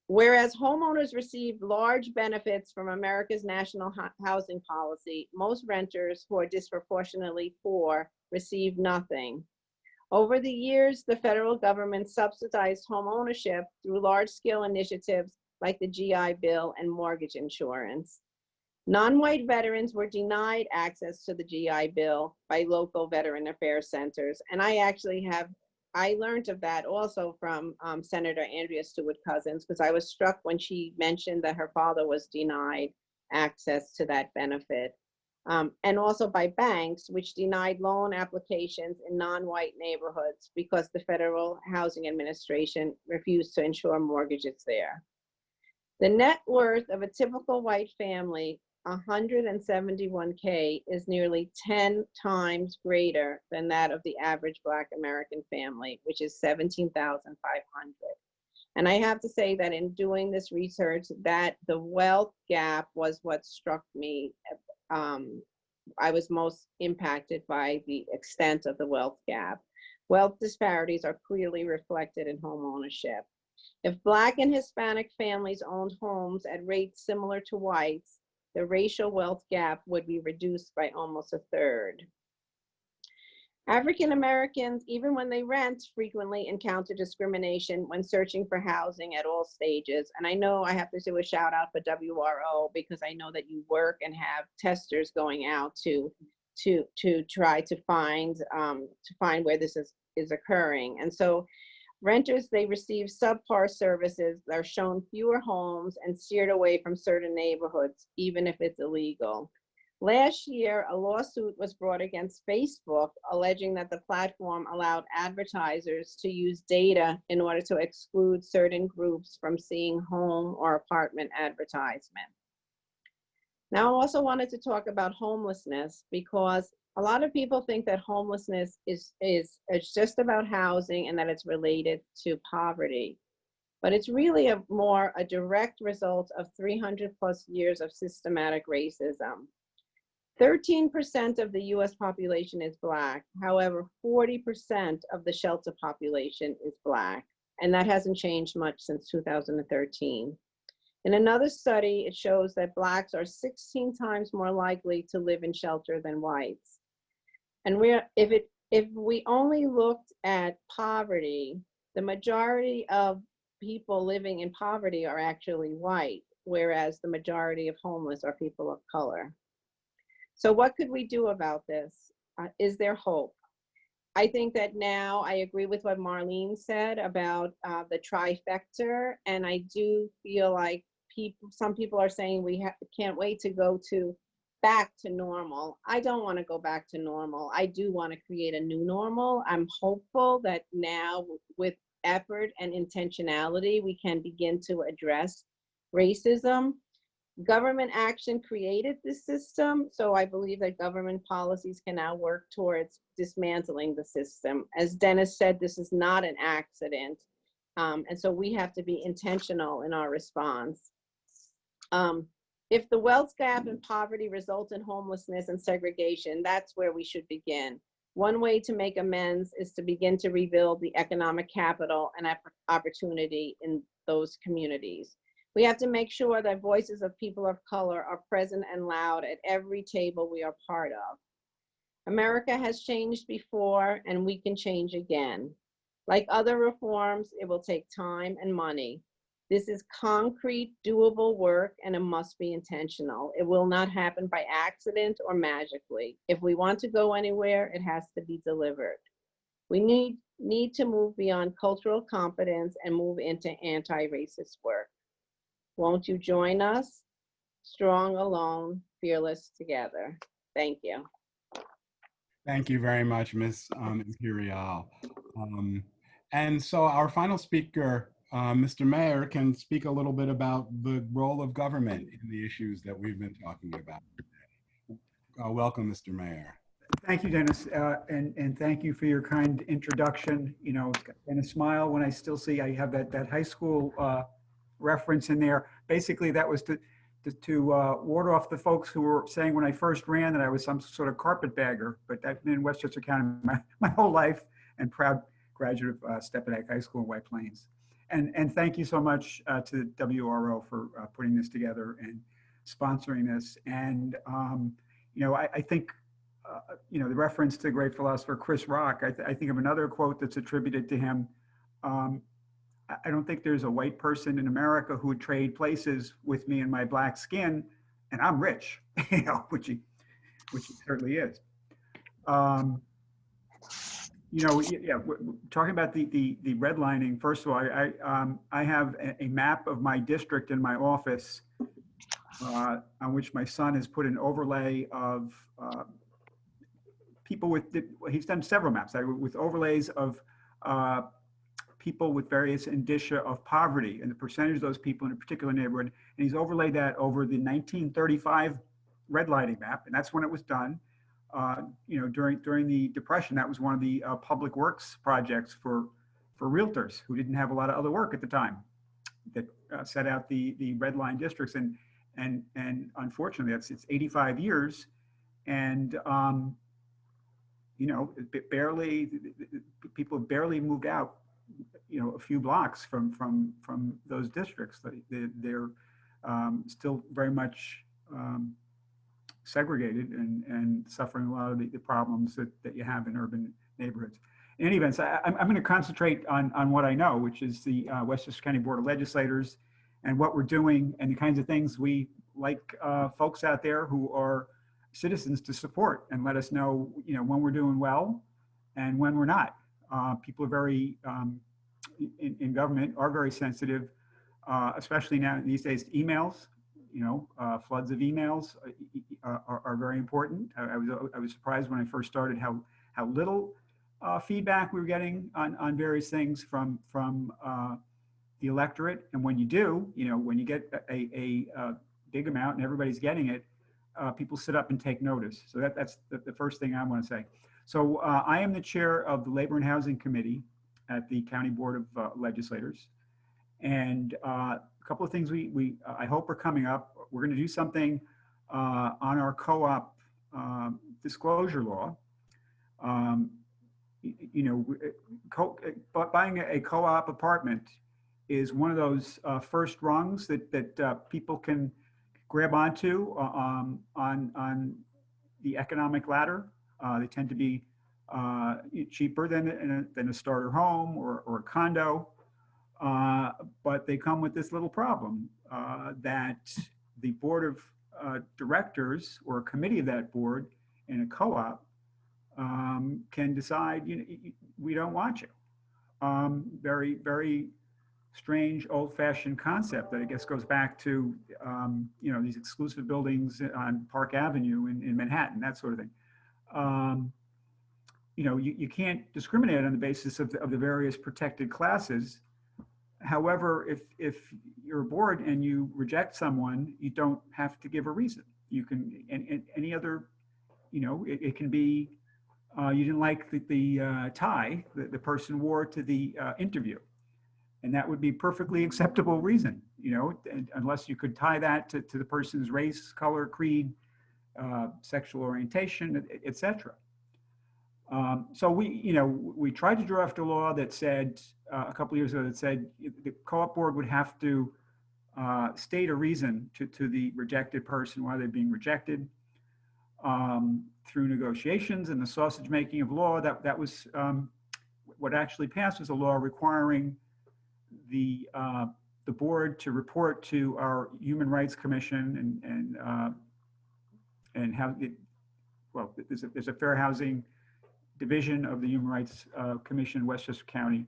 Whereas homeowners receive large benefits from America's national housing policy, most renters who are disproportionately poor receive nothing. Over the years, the federal government subsidized home ownership through large-scale initiatives like the GI Bill and mortgage insurance. Non-white veterans were denied access to the GI Bill by local veteran affairs centers, and I learned of that also from Senator Andrea Stewart Cousins, because I was struck when she mentioned that her father was denied access to that benefit. And also by banks, which denied loan applications in non-white neighborhoods because the Federal Housing Administration refused to insure mortgages there. The net worth of a typical white family, $171K, is nearly 10 times greater than that of the average Black American family, which is $17,500. And I have to say that in doing this research, that the wealth gap was what struck me. I was most impacted by the extent of the wealth gap. Wealth disparities are clearly reflected in home ownership. If Black and Hispanic families owned homes at rates similar to whites, the racial wealth gap would be reduced by almost a third. African Americans, even when they rent, frequently encounter discrimination when searching for housing at all stages. And I know I have to do a shout out for WRO, because I know that you work and have testers going out to try to find where this is occurring. And so renters, they receive subpar services, they're shown fewer homes and steered away from certain neighborhoods, even if it's illegal. Last year, a lawsuit was brought against Facebook alleging that the platform allowed advertisers to use data in order to exclude certain groups from seeing home or apartment advertisement. Now, I also wanted to talk about homelessness, because a lot of people think that homelessness is just about housing and that it's related to poverty. But it's really more a direct result of 300+ years of systematic racism. 13% of the US population is Black. However, 40% of the shelter population is Black, and that hasn't changed much since 2013. In another study, it shows that Blacks are 16 times more likely to live in shelter than whites. And if we only looked at poverty, the majority of people living in poverty are actually white, whereas the majority of homeless are people of color. So what could we do about this? Is there hope? I think that now I agree with what Marlene said about the trifecta, and I do feel like some people are saying we can't wait to go back to normal. I don't want to go back to normal. I do want to create a new normal. I'm hopeful that now with effort and intentionality, we can begin to address racism. Government action created this system, so I believe that government policies can now work towards dismantling the system. As Dennis said, this is not an accident, and so we have to be intentional in our response. If the wealth gap and poverty result in homelessness and segregation, that's where we should begin. One way to make amends is to begin to rebuild the economic capital and opportunity in those communities. We have to make sure that voices of people of color are present and loud at every table we are part of. America has changed before, and we can change again. Like other reforms, it will take time and money. This is concrete, doable work, and it must be intentional. It will not happen by accident or magically. If we want to go anywhere, it has to be delivered. We need to move beyond cultural competence and move into anti-racist work. Won't you join us? Strong alone, fearless together. Thank you. Thank you very much, Ms. Imperial. And so our final speaker, Mr. Maher, can speak a little bit about the role of government in the issues that we've been talking about. Welcome, Mr. Maher. Thank you, Dennis, and thank you for your kind introduction. You know, and a smile when I still see I have that high school reference in there. Basically, that was to ward off the folks who were saying when I first ran that I was some sort of carpetbagger, but I've been in Westchester County my whole life and proud graduate of Stepanek High School in White Plains. And thank you so much to WRO for putting this together and sponsoring this. And, you know, I think, you know, the reference to the great philosopher Chris Rock, I think of another quote that's attributed to him. I don't think there's a white person in America who would trade places with me in my black skin, and I'm rich, you know, which he certainly is. You know, yeah, talking about the redlining. First of all, I have a map of my district in my office, on which my son has put an overlay of people with. He's done several maps with overlays of people with various indicia of poverty and the percentage of those people in a particular neighborhood. And he's overlaid that over the 1935 redlining map, and that's when it was done. You know, during the Depression, that was one of the public works projects for realtors who didn't have a lot of other work at the time that set out the red line districts. And unfortunately, it's 85 years, and you know, people have barely moved out, you know, a few blocks from those districts. They're still very much segregated and suffering a lot of the problems that you have in urban neighborhoods. In any event, I'm going to concentrate on what I know, which is the Westchester County Board of Legislators and what we're doing and the kinds of things we like folks out there who are citizens to support and let us know, you know, when we're doing well and when we're not. People are very, in government, are very sensitive, especially now these days, emails. You know, floods of emails are very important. I was surprised when I first started how little feedback we were getting on various things from the electorate. And when you do, you know, when you get a big amount and everybody's getting it, people sit up and take notice. So that's the first thing I want to say. So I am the chair of the Labor and Housing Committee at the County Board of Legislators. And a couple of things I hope are coming up. We're going to do something on our co-op disclosure law. You know, buying a co-op apartment is one of those first rungs that people can grab onto on the economic ladder. They tend to be cheaper than a starter home or a condo, but they come with this little problem that the board of directors or a committee of that board in a co-op can decide, we don't want you. Very, very strange, old-fashioned concept that I guess goes back to, these exclusive buildings on Park Avenue in Manhattan, that sort of thing. You can't discriminate on the basis of the various protected classes. However, if you're a board and you reject someone, you don't have to give a reason. You can, and any other, it can be, you didn't like the tie that the person wore to the interview. And that would be perfectly acceptable reason, unless you could tie that to the person's race, color, creed, sexual orientation, etc. So we tried to draft a law that said, a couple of years ago, that said the co-op board would have to state a reason to the rejected person why they're being rejected. Through negotiations and the sausage making of law, that was what actually passed was a law requiring the board to report to our Human Rights Commission and how it, well, there's a fair housing division of the Human Rights Commission in Westchester County,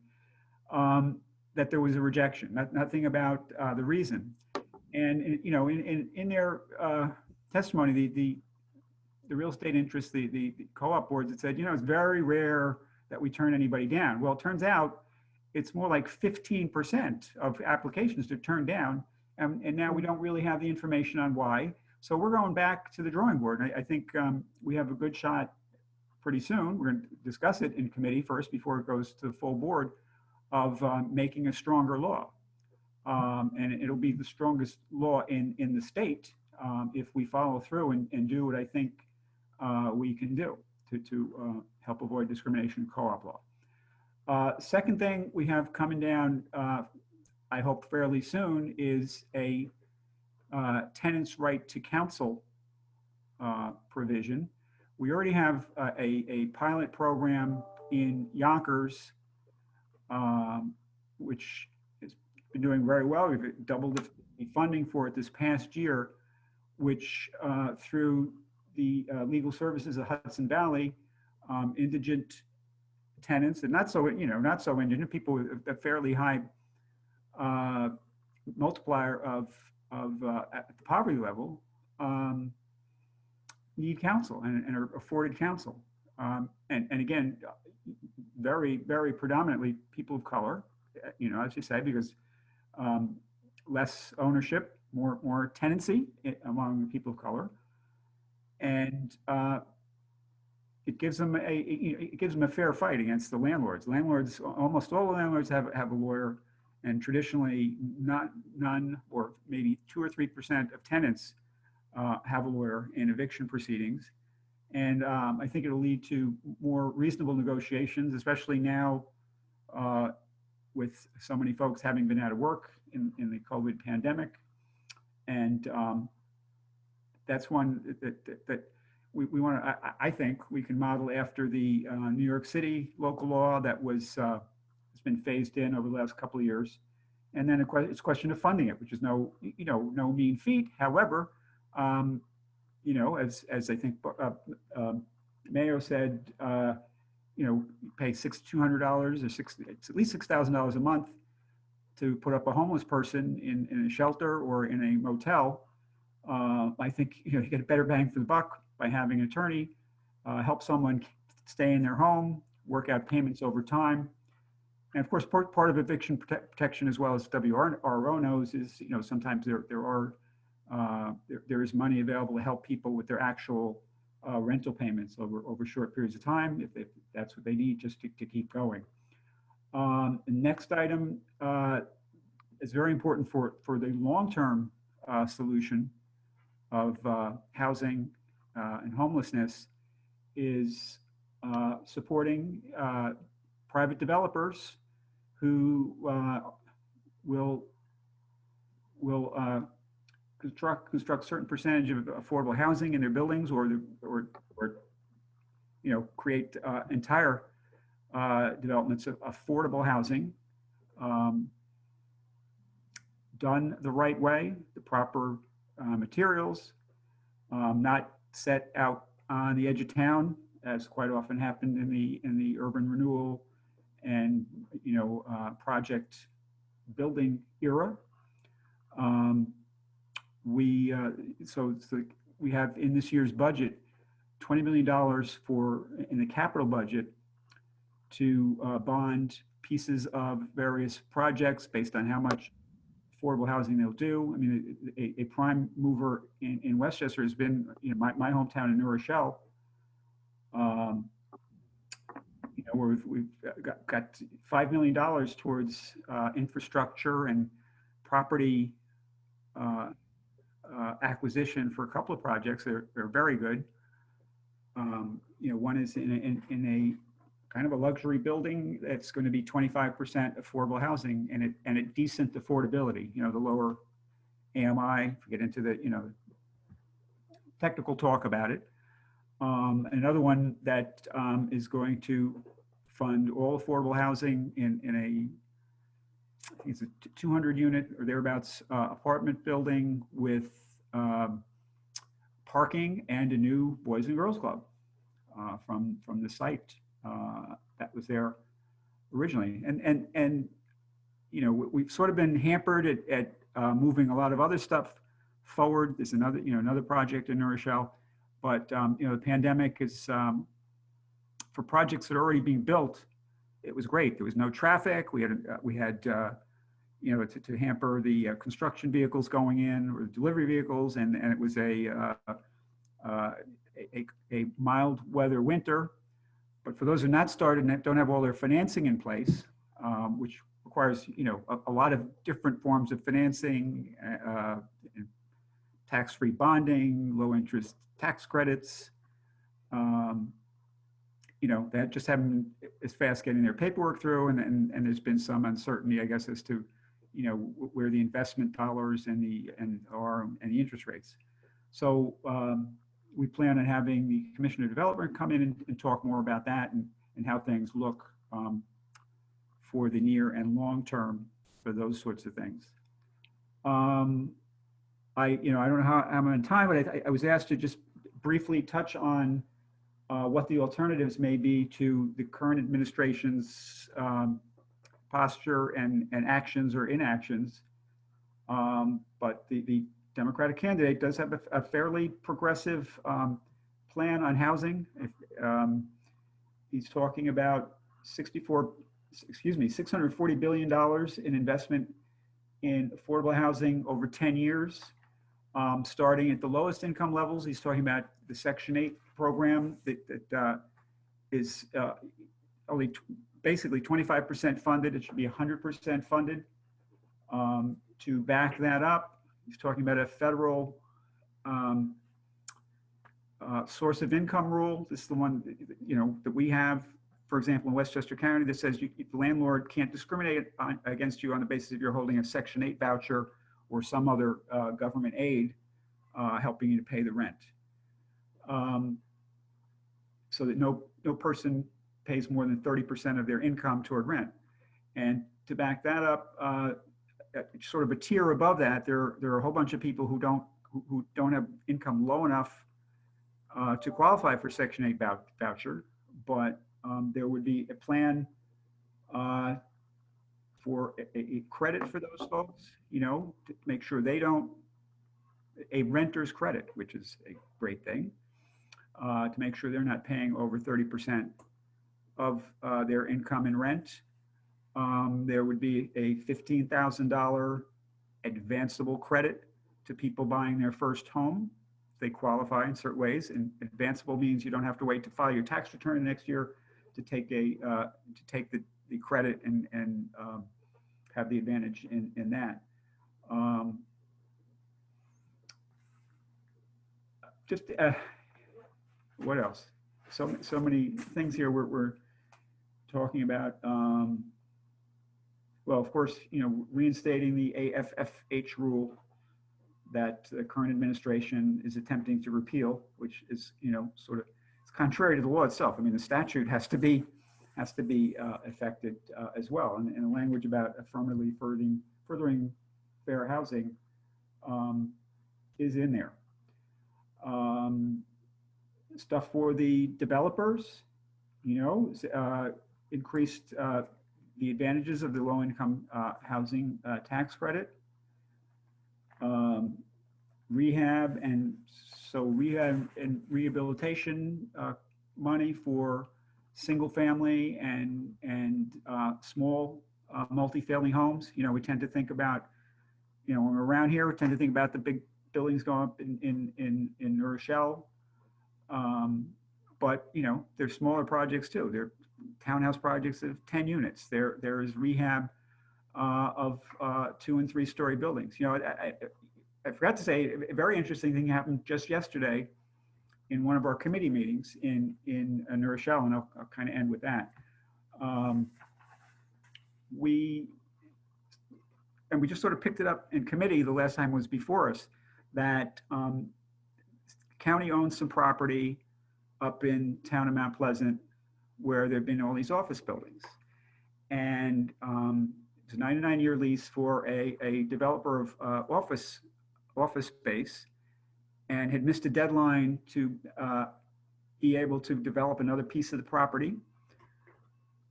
that there was a rejection, nothing about the reason. And in their testimony, the real estate interests, the co-op boards, it said, it's very rare that we turn anybody down. Well, it turns out it's more like 15% of applications to turn down, and now we don't really have the information on why. So we're going back to the drawing board. I think we have a good shot pretty soon. We're going to discuss it in committee first before it goes to the full board, of making a stronger law. And it'll be the strongest law in the state if we follow through and do what I think we can do to help avoid discrimination in co-op law. Second thing we have coming down, I hope fairly soon, is a tenant's right to counsel provision. We already have a pilot program in Yonkers, which has been doing very well. We've doubled the funding for it this past year, which through the legal services of Hudson Valley, indigent tenants, and not so indigent people with a fairly high multiplier of at the poverty level, need counsel and are afforded counsel. And again, very, very predominantly people of color, as you say, because less ownership, more tenancy among people of color. And it gives them a fair fight against the landlords. Landlords, almost all the landlords have a lawyer, and traditionally none, or maybe 2 or 3% of tenants have a lawyer in eviction proceedings. And I think it'll lead to more reasonable negotiations, especially now with so many folks having been out of work in the COVID pandemic. And that's one that we want to, I think we can model after the New York City local law that was, has been phased in over the last couple of years. And then it's a question of funding it, which is no mean feat. However, as I think Mayo said, you pay $200 or it's at least $6,000 a month to put up a homeless person in a shelter or in a motel. I think you get a better bang for the buck by having an attorney help someone stay in their home, work out payments over time. And of course, part of eviction protection, as well as WRO knows, is sometimes there is money available to help people with their actual rental payments over short periods of time, if that's what they need just to keep going. The next item is very important for the long-term solution of housing and homelessness, is supporting private developers who will construct certain percentage of affordable housing in their buildings, or create entire developments of affordable housing, done the right way, the proper materials, not set out on the edge of town, as quite often happened in the urban renewal and project building era. We have in this year's budget $20 million in the capital budget to bond pieces of various projects based on how much affordable housing they'll do. I mean, a prime mover in Westchester has been, my hometown in New Rochelle, where we've got $5 million towards infrastructure and property acquisition for a couple of projects. They're very good. One is in a kind of a luxury building that's going to be 25% affordable housing, and at decent affordability. The lower AMI. If we get into the technical talk about it. Another one that is going to fund all affordable housing in I think it's a 200 unit or thereabouts apartment building with parking and a new Boys and Girls Club from the site that was there originally. And we've sort of been hampered at moving a lot of other stuff forward. There's another project in New Rochelle, but the pandemic is for projects that are already being built. It was great. There was no traffic. We had to hamper the construction vehicles going in, or delivery vehicles, and it was a mild weather winter. But for those who are not started and don't have all their financing in place, which requires a lot of different forms of financing, tax-free bonding, low interest tax credits, that just haven't been as fast getting their paperwork through, and there's been some uncertainty, I guess, as to where the investment dollars and the interest rates. So we plan on having the Commissioner of Development come in and talk more about that and how things look for the near and long term for those sorts of things. I don't know how I'm on time, but I was asked to just briefly touch on what the alternatives may be to the current administration's posture and actions or inactions. But the Democratic candidate does have a fairly progressive plan on housing. He's talking about $640 billion in investment in affordable housing over 10 years, starting at the lowest income levels. He's talking about the Section 8 program that is only basically 25% funded. It should be 100% funded. To back that up, he's talking about a federal source of income rule. This is the one that we have, for example, in Westchester County, that says the landlord can't discriminate against you on the basis of you're holding a Section 8 voucher or some other government aid helping you to pay the rent. So that no person pays more than 30% of their income toward rent. And to back that up, sort of a tier above that, there are a whole bunch of people who don't have income low enough to qualify for Section 8 voucher, but there would be a plan for a credit for those folks, to make sure they don't, a renter's credit, which is a great thing, to make sure they're not paying over 30% of their income in rent. There would be a $15,000 advanceable credit to people buying their first home. They qualify in certain ways, and advanceable means you don't have to wait to file your tax return next year to take the credit and have the advantage in that. What else? So many things here we're talking about. well, of course, reinstating the AFFH rule that the current administration is attempting to repeal, which is, sort of, it's contrary to the law itself. I mean, the statute has to be affected as well. And the language about affirmatively furthering fair housing is in there. Stuff for the developers, increased the advantages of the low-income housing tax credit. Rehab and rehabilitation money for single family and small multi-family homes. We tend to think about, when we're around here, we tend to think about the big buildings going up in New Rochelle. But there's smaller projects too. There are townhouse projects of 10 units. There is rehab of 2- and 3-story buildings. I forgot to say, a very interesting thing happened just yesterday in one of our committee meetings in New Rochelle, and I'll kind of end with that. We just sort of picked it up in committee the last time it was before us, that county owns some property up in town of Mount Pleasant where there have been all these office buildings. And it's a 99-year lease for a developer of office space, and had missed a deadline to be able to develop another piece of the property.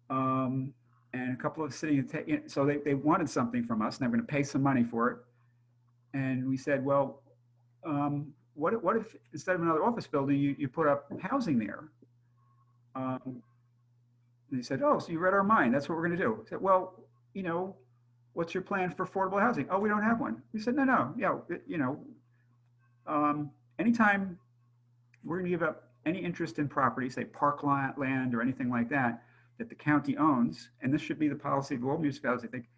And a couple of so they wanted something from us, and they were going to pay some money for it. And we said, well, what if instead of another office building, you put up housing there? And they said, oh, so you read our mind. That's what we're going to do. I said, well, what's your plan for affordable housing? Oh, we don't have one. We said, no. Anytime we're going to give up any interest in property, say park land or anything like that the county owns, and this should be the policy of all municipalities, I think,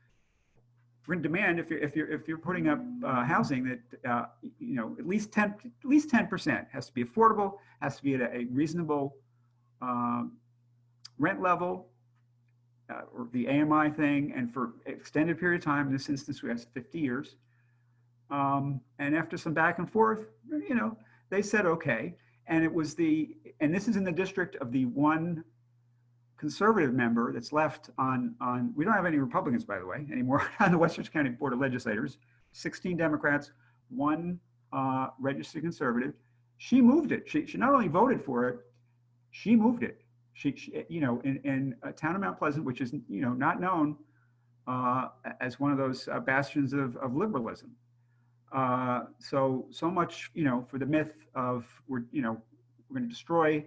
we're going to demand if you're putting up housing that at least 10% has to be affordable, has to be at a reasonable rent level, or the AMI thing, and for extended period of time. In this instance, we have 50 years. And after some back and forth, they said okay. And it was and this is in the district of the one conservative member that's left on, we don't have any Republicans, by the way, anymore on the Westchester County Board of Legislators, 16 Democrats, 1 registered conservative. She moved it. She not only voted for it, she moved it. She in a town of Mount Pleasant, which is, not known as one of those bastions of liberalism. So much, for the myth of we're going to destroy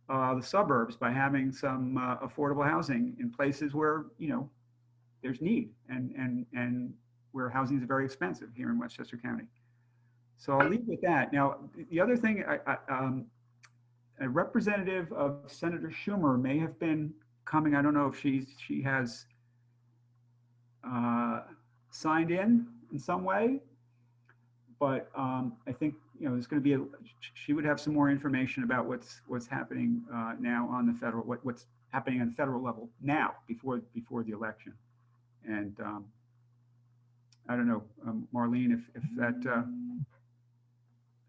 the suburbs by having some affordable housing in places where, there's need and where housing is very expensive here in Westchester County. So I'll leave with that. Now, the other thing, a representative of Senator Schumer may have been coming. I don't know if she has signed in some way, but I think there's going to be she would have some more information about what's happening now on the federal what's happening on the federal level now before the election. And I don't know, Marlene, if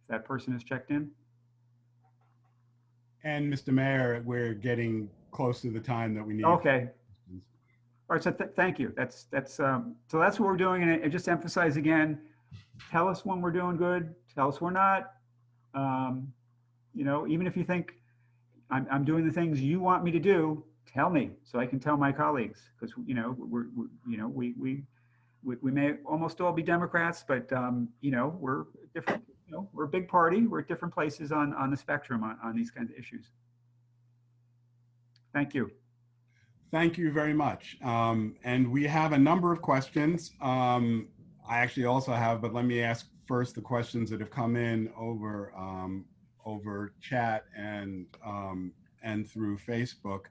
that person has checked in. And Mr. Mayor, we're getting close to the time that we need. Okay. All right. So thank you. That's so that's what we're doing. And I just emphasize again, tell us when we're doing good. Tell us we're not. Even if you think I'm doing the things you want me to do, tell me so I can tell my colleagues, because we may almost all be Democrats, but we're different. We're a big party. We're at different places on the spectrum on these kinds of issues. Thank you. Thank you very much. And we have a number of questions. I actually also have, but let me ask first the questions that have come in over chat and through Facebook.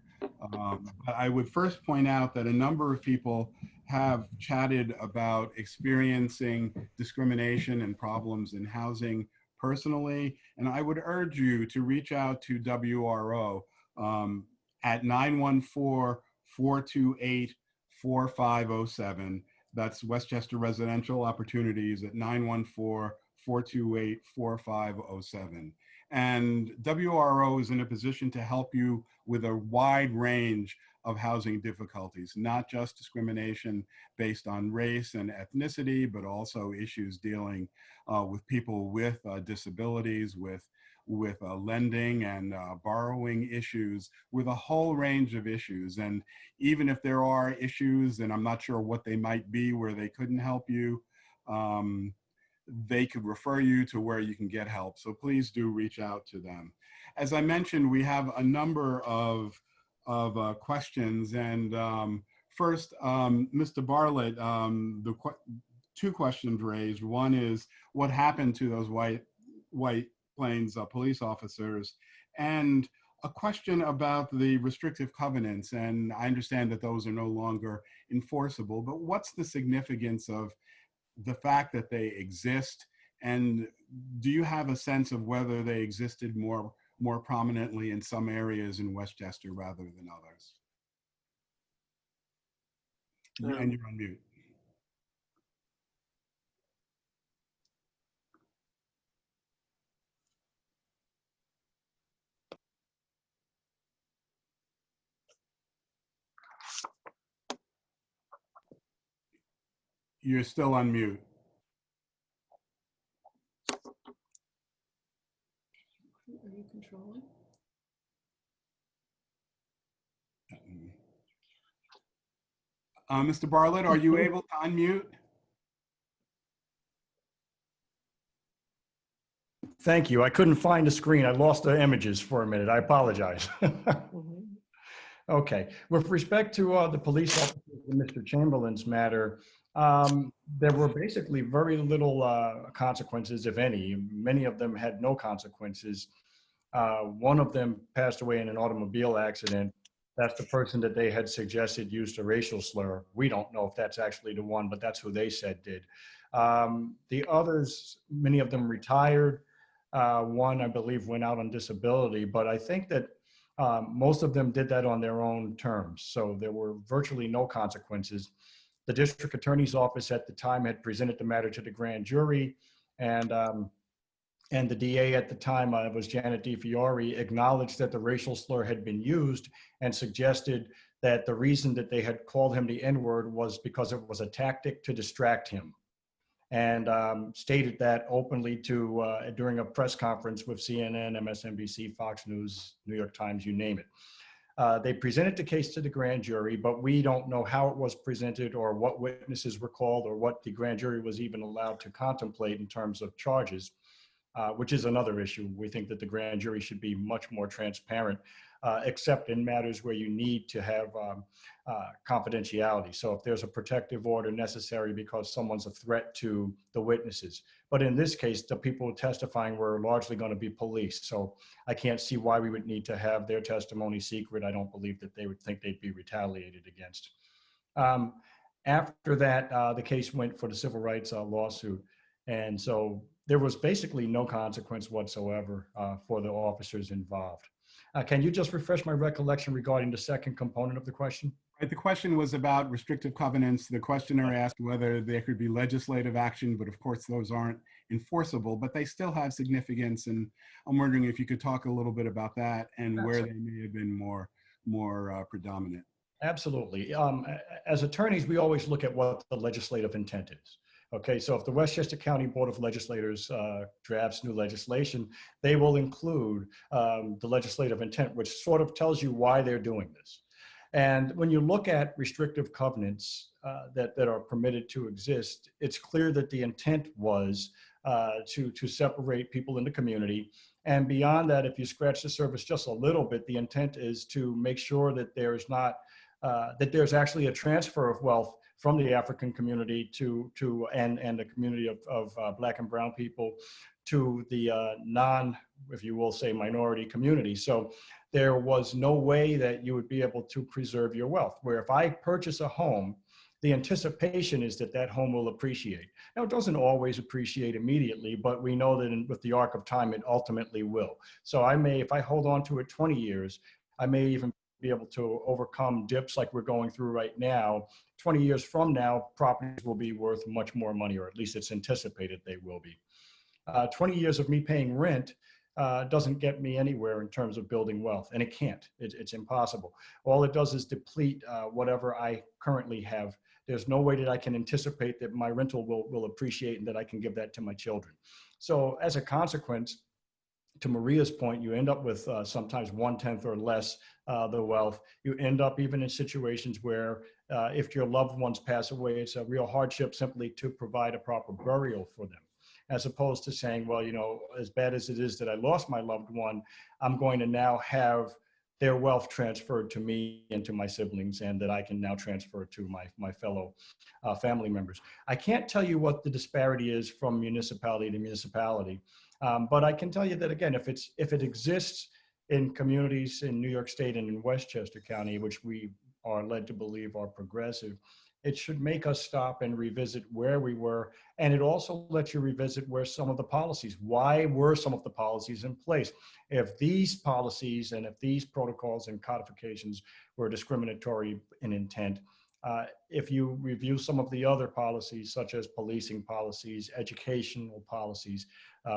I would first point out that a number of people have chatted about experiencing discrimination and problems in housing personally, and I would urge you to reach out to WRO at 914-428-5655. 914-4507. That's Westchester Residential Opportunities at 914-428-4507. And WRO is in a position to help you with a wide range of housing difficulties, not just discrimination based on race and ethnicity, but also issues dealing with people with disabilities, with lending and borrowing issues, with a whole range of issues. And even if there are issues, and I'm not sure what they might be where they couldn't help you, they could refer you to where you can get help. So please do reach out to them. As I mentioned, we have a number of questions. And first, Mr. Bartlett, two questions raised. One is, what happened to those White Plains police officers? And a question about the restrictive covenants. And I understand that those are no longer enforceable, but what's the significance of the fact that they exist? And do you have a sense of whether they existed more prominently in some areas in Westchester rather than others? And you're on mute. You're still on mute. Are you controlling? Mr. Bartlett, are you able to unmute? Thank you. I couldn't find the screen. I lost the images for a minute. I apologize. Okay. With respect to the police officers in Mr. Chamberlain's matter, there were basically very little consequences, if any. Many of them had no consequences. One of them passed away in an automobile accident. That's the person that they had suggested used a racial slur. We don't know if that's actually the one, but that's who they said did. The others, many of them retired. One, I believe, went out on disability, but I think that most of them did that on their own terms. So there were virtually no consequences. The district attorney's office at the time had presented the matter to the grand jury, and the DA at the time, was Janet DiFiore, acknowledged that the racial slur had been used and suggested that the reason that they had called him the N-word was because it was a tactic to distract him, and stated that openly during a press conference with CNN, MSNBC, Fox News, New York Times, you name it. They presented the case to the grand jury, but we don't know how it was presented or what witnesses were called or what the grand jury was even allowed to contemplate in terms of charges. Which is another issue. We think that the grand jury should be much more transparent, except in matters where you need to have confidentiality. So if there's a protective order necessary because someone's a threat to the witnesses. But in this case, the people testifying were largely going to be police. So I can't see why we would need to have their testimony secret. I don't believe that they would think they'd be retaliated against. After that, the case went for the civil rights lawsuit. And so there was basically no consequence whatsoever for the officers involved. Can you just refresh my recollection regarding the second component of the question? Right, the question was about restrictive covenants. The questioner asked whether there could be legislative action, but of course those aren't enforceable, but they still have significance. And I'm wondering if you could talk a little bit about that and where they may have been more predominant. Absolutely. As attorneys, we always look at what the legislative intent is. Okay, so if the Westchester County Board of Legislators drafts new legislation, they will include the legislative intent, which sort of tells you why they're doing this. And when you look at restrictive covenants that are permitted to exist, it's clear that the intent was to separate people in the community. And beyond that, if you scratch the surface just a little bit, the intent is to make sure that there's not, that there's actually a transfer of wealth from the African community and the community of Black and brown people to the if you will say, minority community. So there was no way that you would be able to preserve your wealth, where if I purchase a home, the anticipation is that that home will appreciate. Now, it doesn't always appreciate immediately, but we know that with the arc of time, it ultimately will. So I may, if I hold on to it 20 years, I may even be able to overcome dips like we're going through right now, 20 years from now, properties will be worth much more money, or at least it's anticipated they will be. 20 years of me paying rent doesn't get me anywhere in terms of building wealth, and it can't. It's impossible. All it does is deplete whatever I currently have. There's no way that I can anticipate that my rental will appreciate and that I can give that to my children. So as a consequence, to Maria's point, you end up with sometimes 1/10 or less the wealth. You end up even in situations where if your loved ones pass away, it's a real hardship simply to provide a proper burial for them, as opposed to saying, well, you know, as bad as it is that I lost my loved one, I'm going to now have their wealth transferred to me and to my siblings, and that I can now transfer to my fellow family members. I can't tell you what the disparity is from municipality to municipality, but I can tell you that, again, if it exists in communities in New York State and in Westchester County, which we are led to believe are progressive, it should make us stop and revisit where we were. And it also lets you revisit where some of the policies, why were some of the policies in place? If these policies and if these protocols and codifications were discriminatory in intent, if you review some of the other policies, such as policing policies, educational policies,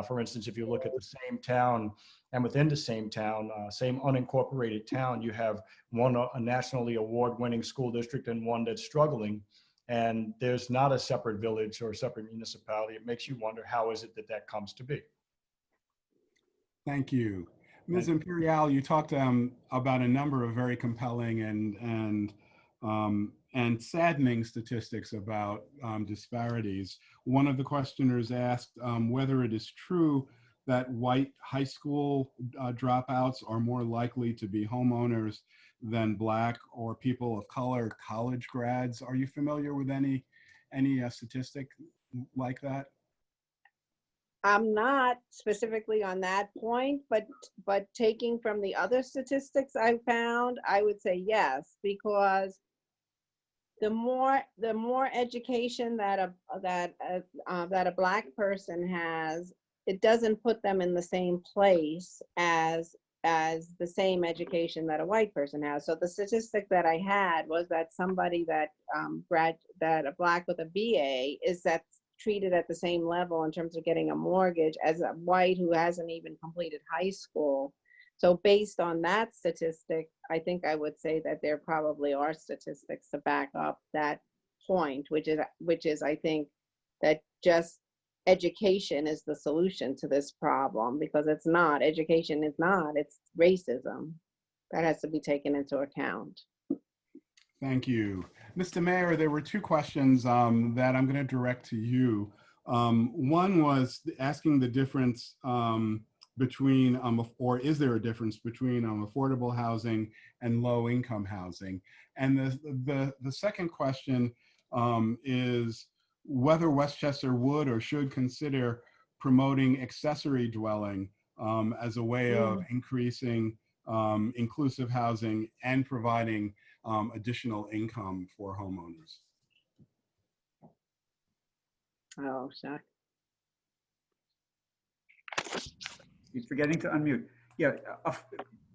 for instance, if you look at the same town, and within the same town, same unincorporated town, you have one a nationally award-winning school district and one that's struggling, and there's not a separate village or a separate municipality. It makes you wonder, how is it that that comes to be? Thank you. Ms. Imperial, you talked about a number of very compelling and saddening statistics about disparities. One of the questioners asked whether it is true that white high school dropouts are more likely to be homeowners than Black or people of color college grads. Are you familiar with any statistic like that? I'm not specifically on that point, but taking from the other statistics I found, I would say yes, because the more education that a Black person has, it doesn't put them in the same place as the same education that a white person has. So the statistic that I had was that somebody that a Black with a BA is treated at the same level in terms of getting a mortgage as a white who hasn't even completed high school. So based on that statistic, I think I would say that there probably are statistics to back up that point, which is I think that just education is the solution to this problem, because it's not, education is not, it's racism that has to be taken into account. Thank you. Mr. Mayor, there were two questions that I'm going to direct to you. One was asking the difference between, or is there a difference between affordable housing and low-income housing? And the second question is whether Westchester would or should consider promoting accessory dwelling as a way of increasing inclusive housing and providing additional income for homeowners. Oh, shock. He's forgetting to unmute. Yeah,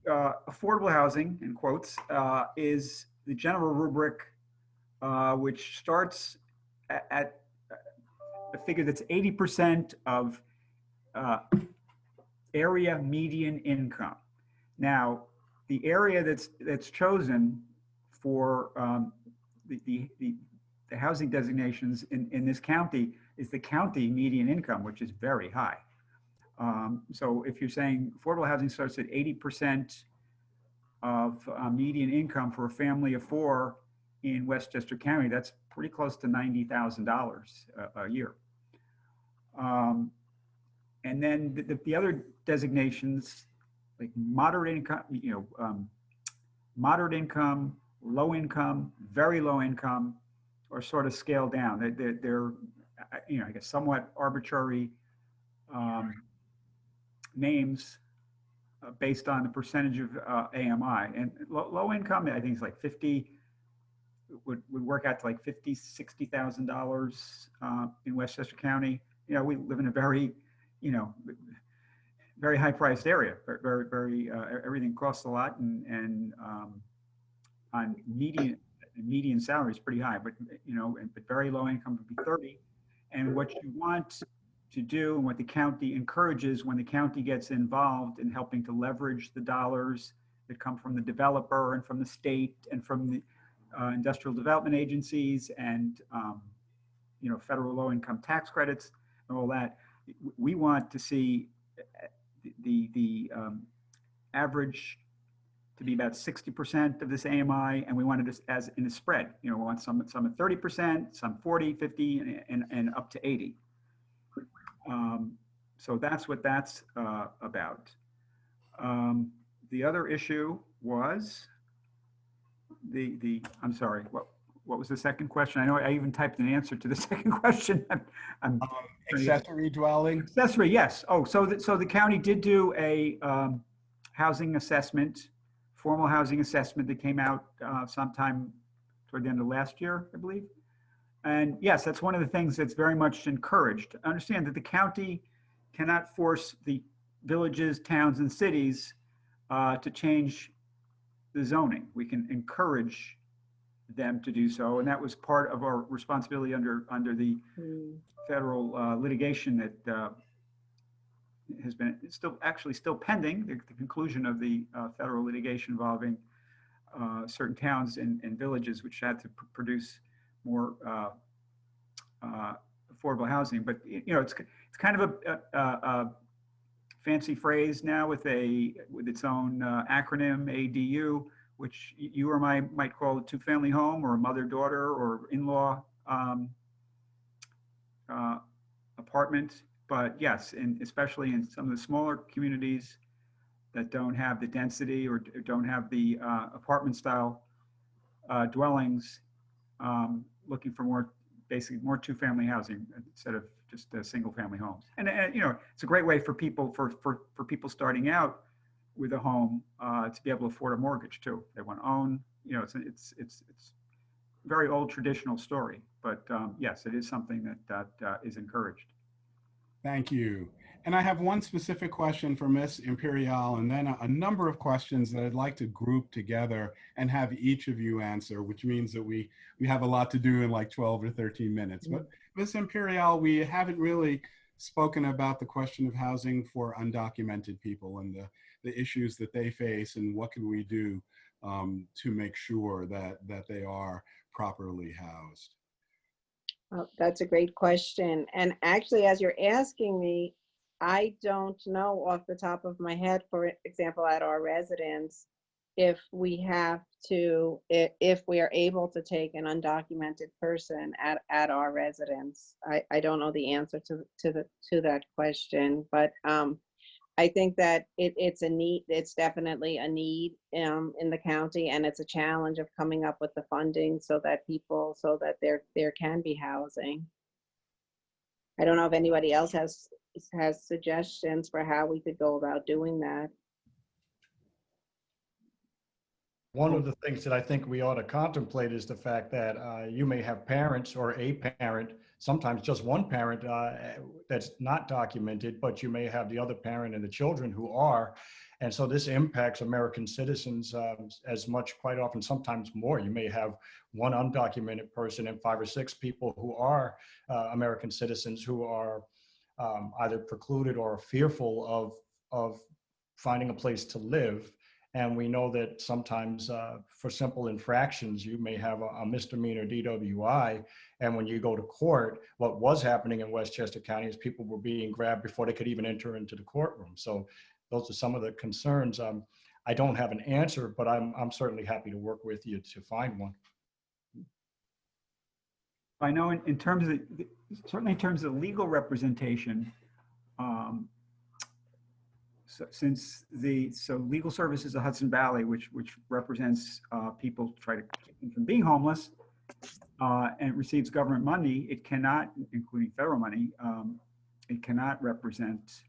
affordable housing, in quotes, is the general rubric which starts at a figure that's 80% of area median income. Now, the area that's chosen for the housing designations in this county is the county median income, which is very high. So if you're saying affordable housing starts at 80% of median income for a family of four in Westchester County, that's pretty close to $90,000 a year. And then the other designations, like moderate income, moderate income, low income, very low income, are sort of scaled down. They're I guess somewhat arbitrary names based on the percentage of AMI. And low income, I think it's like 50, would work out to like $50,000-$60,000 in Westchester County. We live in a very, very high priced area, very, everything costs a lot, and median salary is pretty high, but but very low income would be 30. And what you want to do, and what the county encourages when the county gets involved in helping to leverage the dollars that come from the developer and from the state and from the industrial development agencies and federal low-income tax credits and all that, we want to see the average to be about 60% of this AMI, and we want it as in a spread. We want some at 30%, some 40, 50, and up to 80. So that's what that's about. The other issue was I'm sorry, what was the second question? I know I even typed an answer to the second question. Accessory dwelling? Accessory, yes. Oh, so the county did do a housing assessment, formal housing assessment that came out sometime toward the end of last year, I believe. And yes, that's one of the things that's very much encouraged. Understand that the county cannot force the villages, towns, and cities to change the zoning. We can encourage them to do so, and that was part of our responsibility under the federal litigation that has been still pending, the conclusion of the federal litigation involving certain towns and villages which had to produce more affordable housing. But it's kind of a fancy phrase now with its own acronym, ADU, which you or I might call a two-family home or a mother-daughter or in-law apartment. But yes, and especially in some of the smaller communities that don't have the density or don't have the apartment-style dwellings, looking for basically more two-family housing instead of just single-family homes. And it's a great way for people for people starting out with a home to be able to afford a mortgage too. They want to own. It's a very old traditional story, but yes, it is something that is encouraged. Thank you. And I have one specific question for Ms. Imperial, and then a number of questions that I'd like to group together and have each of you answer, which means that we have a lot to do in like 12 or 13 minutes. But Ms. Imperial, we haven't really spoken about the question of housing for undocumented people and the issues that they face, and what can we do to make sure that they are properly housed. Oh, that's a great question. And actually, as you're asking me, I don't know off the top of my head, for example, at our residence, if we are able to take an undocumented person at our residence. I don't know the answer to that question, but I think that it's a need. It's definitely a need in the county, and it's a challenge of coming up with the funding so that there can be housing. I don't know if anybody else has suggestions for how we could go about doing that. One of the things that I think we ought to contemplate is the fact that you may have parents or a parent, sometimes just one parent that's not documented, but you may have the other parent and the children who are. And so this impacts American citizens as much, quite often, sometimes more. You may have one undocumented person and 5 or 6 people who are American citizens who are either precluded or fearful of finding a place to live. And we know that sometimes for simple infractions, you may have a misdemeanor DWI. And when you go to court, what was happening in Westchester County is people were being grabbed before they could even enter into the courtroom. So those are some of the concerns. I don't have an answer, but I'm certainly happy to work with you to find one. I know in terms of, certainly in terms of legal representation, so Legal Services of Hudson Valley, which represents people to try to keep them from being homeless, and it receives government money, it cannot, including federal money, it cannot represent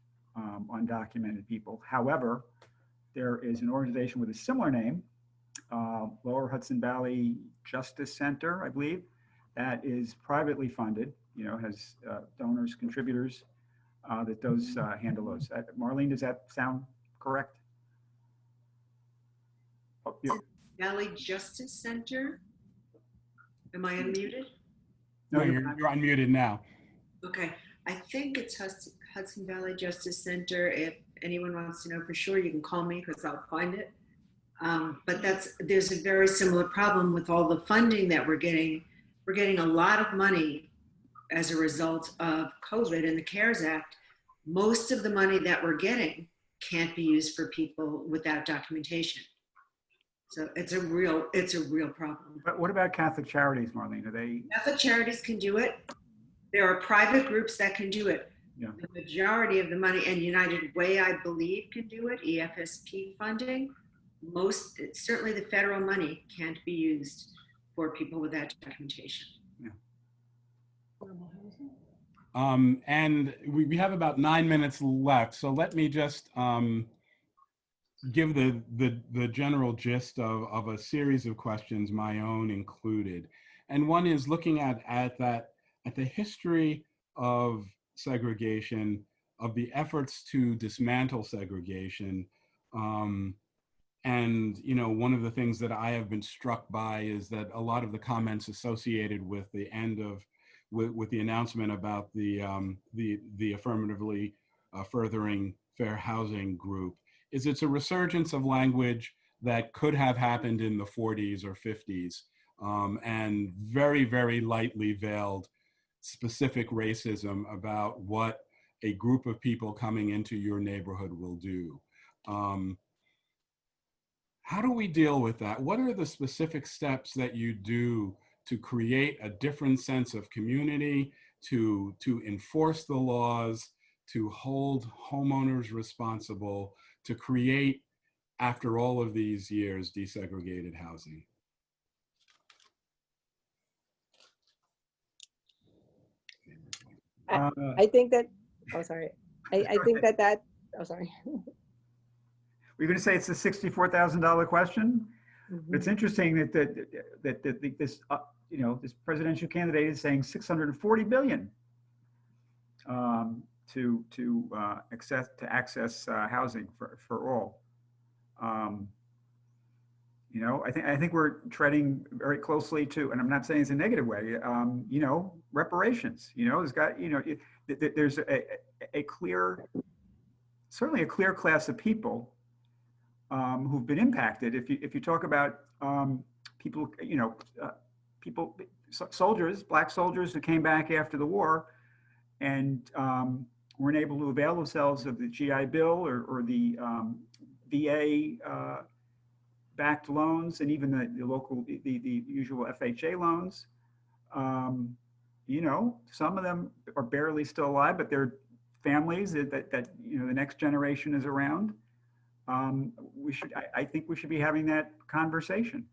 undocumented people. However, there is an organization with a similar name, Lower Hudson Valley Justice Center, I believe, that is privately funded, has donors, contributors, that does handle those. Marlene, does that sound correct? Oh, yeah. Valley Justice Center. Am I unmuted? No, you're you're not. unmuted now. Okay, I think it's Hudson Valley Justice Center. If anyone wants to know for sure, you can call me because I'll find it. But there's a very similar problem with all the funding that we're getting. We're getting a lot of money as a result of COVID and the CARES Act. Most of the money that we're getting can't be used for people without documentation. So it's a real problem. But what about Catholic Charities, Marlene? Are they? Catholic Charities can do it. There are private groups that can do it. Yeah. The majority of the money, and United Way, I believe, can do it, EFSP funding. Certainly the federal money can't be used for people without documentation. Yeah. And we have about 9 minutes left, so let me just give the general gist of a series of questions, my own included. And one is looking at the history of segregation, of the efforts to dismantle segregation. And one of the things that I have been struck by is that a lot of the comments associated with the end of with the announcement about the affirmatively furthering fair housing group is it's a resurgence of language that could have happened in the 40s or 50s, and very, very lightly veiled specific racism about what a group of people coming into your neighborhood will do. How do we deal with that? What are the specific steps that you do to create a different sense of community, to enforce the laws, to hold homeowners responsible, to create, after all of these years, desegregated housing? I think that, oh, sorry. I think that, oh, sorry. Were you going to say it's a $64,000 question? Mhm. It's interesting that this this presidential candidate is saying $640 billion to access housing for all. I think we're treading very closely to, and I'm not saying it's a negative way. Reparations. There's certainly a clear class of people who've been impacted. If you talk about people, soldiers, black soldiers who came back after the war and weren't able to avail themselves of the GI Bill or the VA backed loans, and even the local, the usual FHA loans. Some of them are barely still alive, but they're families that the next generation is around. I think we should be having that conversation,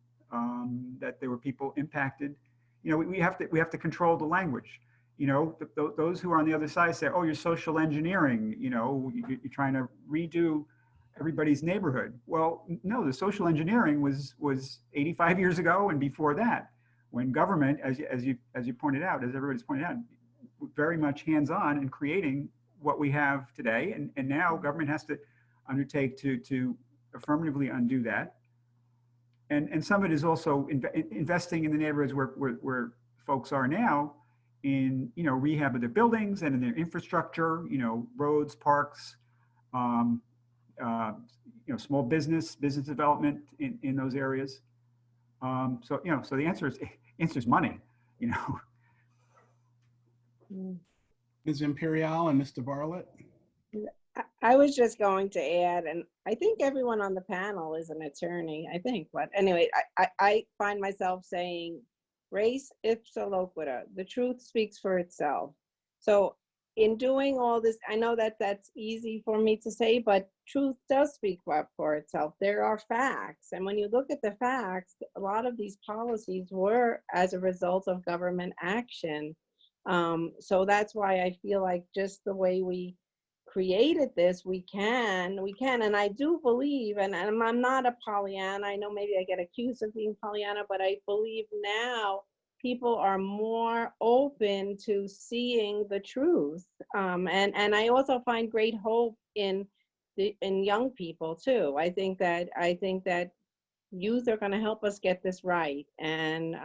that there were people impacted. We have to control the language. Those who are on the other side say, oh, you're social engineering, you're trying to redo everybody's neighborhood. Well, no, the social engineering was 85 years ago and before that, when government, as you pointed out, as everybody's pointed out, very much hands-on in creating what we have today. And now government has to undertake to affirmatively undo that. And some of it is also investing in the neighborhoods where folks are now in, rehab of their buildings and in their infrastructure, roads, parks, small business development in those areas. So the answer is money, Ms. Imperial and Mr. Bartlett? I was just going to add, and I think everyone on the panel is an attorney, I think, but anyway, I find myself saying, res ipsa loquitur, the truth speaks for itself. So in doing all this, I know that that's easy for me to say, but truth does speak for itself. There are facts. And when you look at the facts, a lot of these policies were as a result of government action. So that's why I feel like just the way we created this, we can. And I do believe, and I'm not a Pollyanna, I know maybe I get accused of being Pollyanna, but I believe now people are more open to seeing the truth. And I also find great hope in young people too. I think that youth are going to help us get this right. And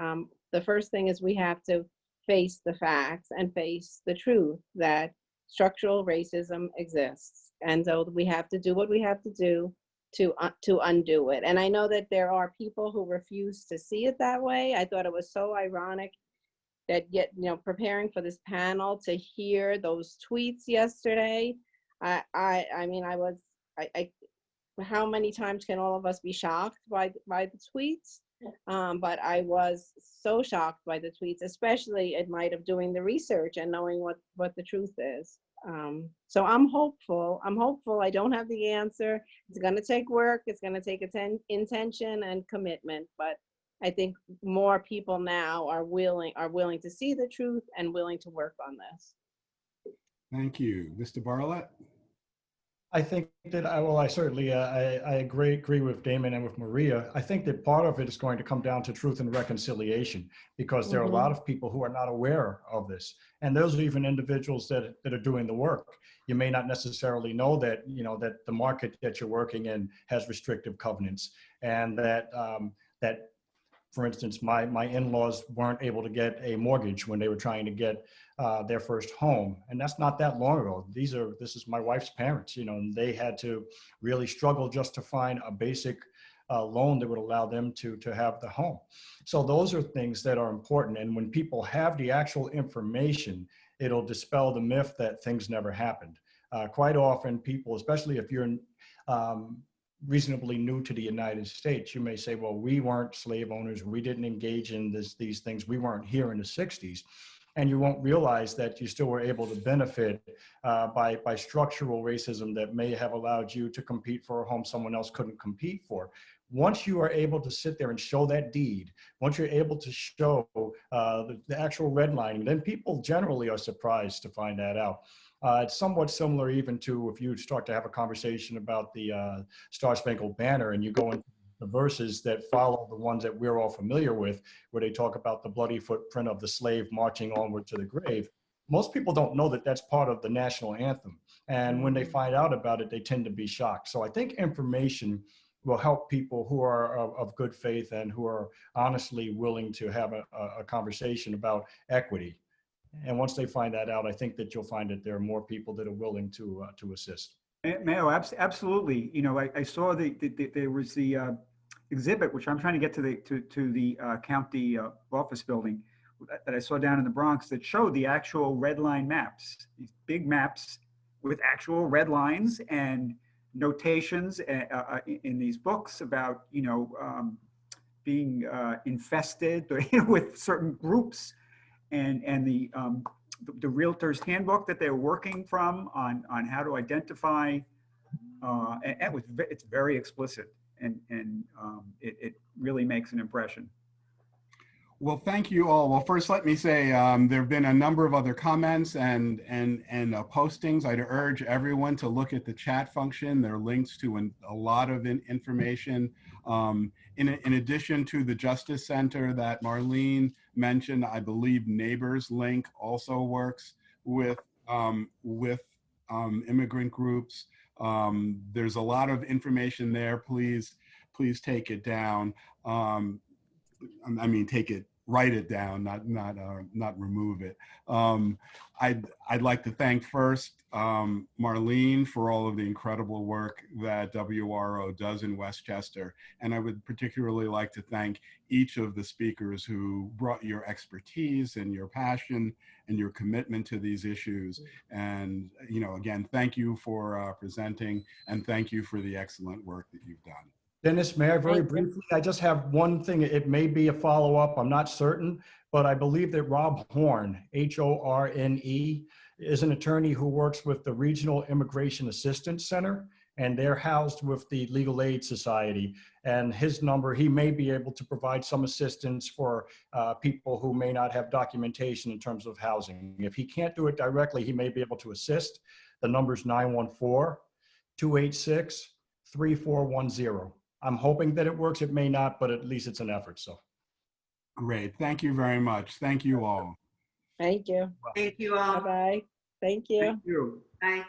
the first thing is we have to face the facts and face the truth that structural racism exists. And so we have to do what we have to do to undo it. And I know that there are people who refuse to see it that way. I thought it was so ironic that yet, preparing for this panel to hear those tweets yesterday. I mean, how many times can all of us be shocked by the tweets? But I was so shocked by the tweets, especially in light of doing the research and knowing what the truth is. So I'm hopeful. I don't have the answer. It's going to take work. It's going to take intention and commitment. But I think more people now are willing to see the truth and willing to work on this. Thank you. Mr. Bartlett? I think that I certainly I agree with Damon and with Maria. I think that part of it is going to come down to truth and reconciliation, because there are a lot of people who are not aware of this, and those are even individuals that are doing the work. You may not necessarily know that that the market that you're working in has restrictive covenants, and that for instance, my in-laws weren't able to get a mortgage when they were trying to get their first home. And that's not that long ago. This is my wife's parents, and they had to really struggle just to find a basic loan that would allow them to have the home. So those are things that are important. And when people have the actual information, it'll dispel the myth that things never happened. Quite often people, especially if you're reasonably new to the United States, you may say, well, we weren't slave owners. We didn't engage in these things. We weren't here in the 60s. And you won't realize that you still were able to benefit by structural racism that may have allowed you to compete for a home someone else couldn't compete for. Once you are able to sit there and show that deed, once you're able to show the actual redlining, then people generally are surprised to find that out. It's somewhat similar even to if you start to have a conversation about the Star Spangled Banner and you go into the verses that follow the ones that we're all familiar with, where they talk about the bloody footprint of the slave marching onward to the grave. Most people don't know that that's part of the national anthem. And when they find out about it, they tend to be shocked. So I think information will help people who are of good faith and who are honestly willing to have a conversation about equity. And once they find that out, I think that you'll find that there are more people that are willing to assist. Mayo, absolutely. I saw there was the exhibit, which I'm trying to get to the county office building that I saw down in the Bronx, that showed the actual red line maps, these big maps with actual red lines and notations in these books about being infested with certain groups. And the realtor's handbook that they're working from on how to identify, and it's very explicit, and it really makes an impression. Well, thank you all. Well, first, let me say there have been a number of other comments and postings. I'd urge everyone to look at the chat function. There are links to a lot of information. In addition to the Justice Center that Marlene mentioned, I believe Neighbors Link also works with immigrant groups. There's a lot of information there. Please take it down. Write it down, not remove it. I'd like to thank first Marlene for all of the incredible work that WRO does in Westchester. And I would particularly like to thank each of the speakers who brought your expertise and your passion and your commitment to these issues. And, again, thank you for presenting, and thank you for the excellent work that you've done. Dennis, may I very briefly, I just have one thing. It may be a follow-up, I'm not certain, but I believe that Rob Horne, H-O-R-N-E, is an attorney who works with the Regional Immigration Assistance Center, and they're housed with the Legal Aid Society. And his number, he may be able to provide some assistance for people who may not have documentation in terms of housing. If he can't do it directly, he may be able to assist. The number's 914-286-3410. I'm hoping that it works. It may not, but at least it's an effort. So great. Thank you very much. Thank you all. Thank you. Thank you all. Bye-bye. Thank you. Thank you. Bye.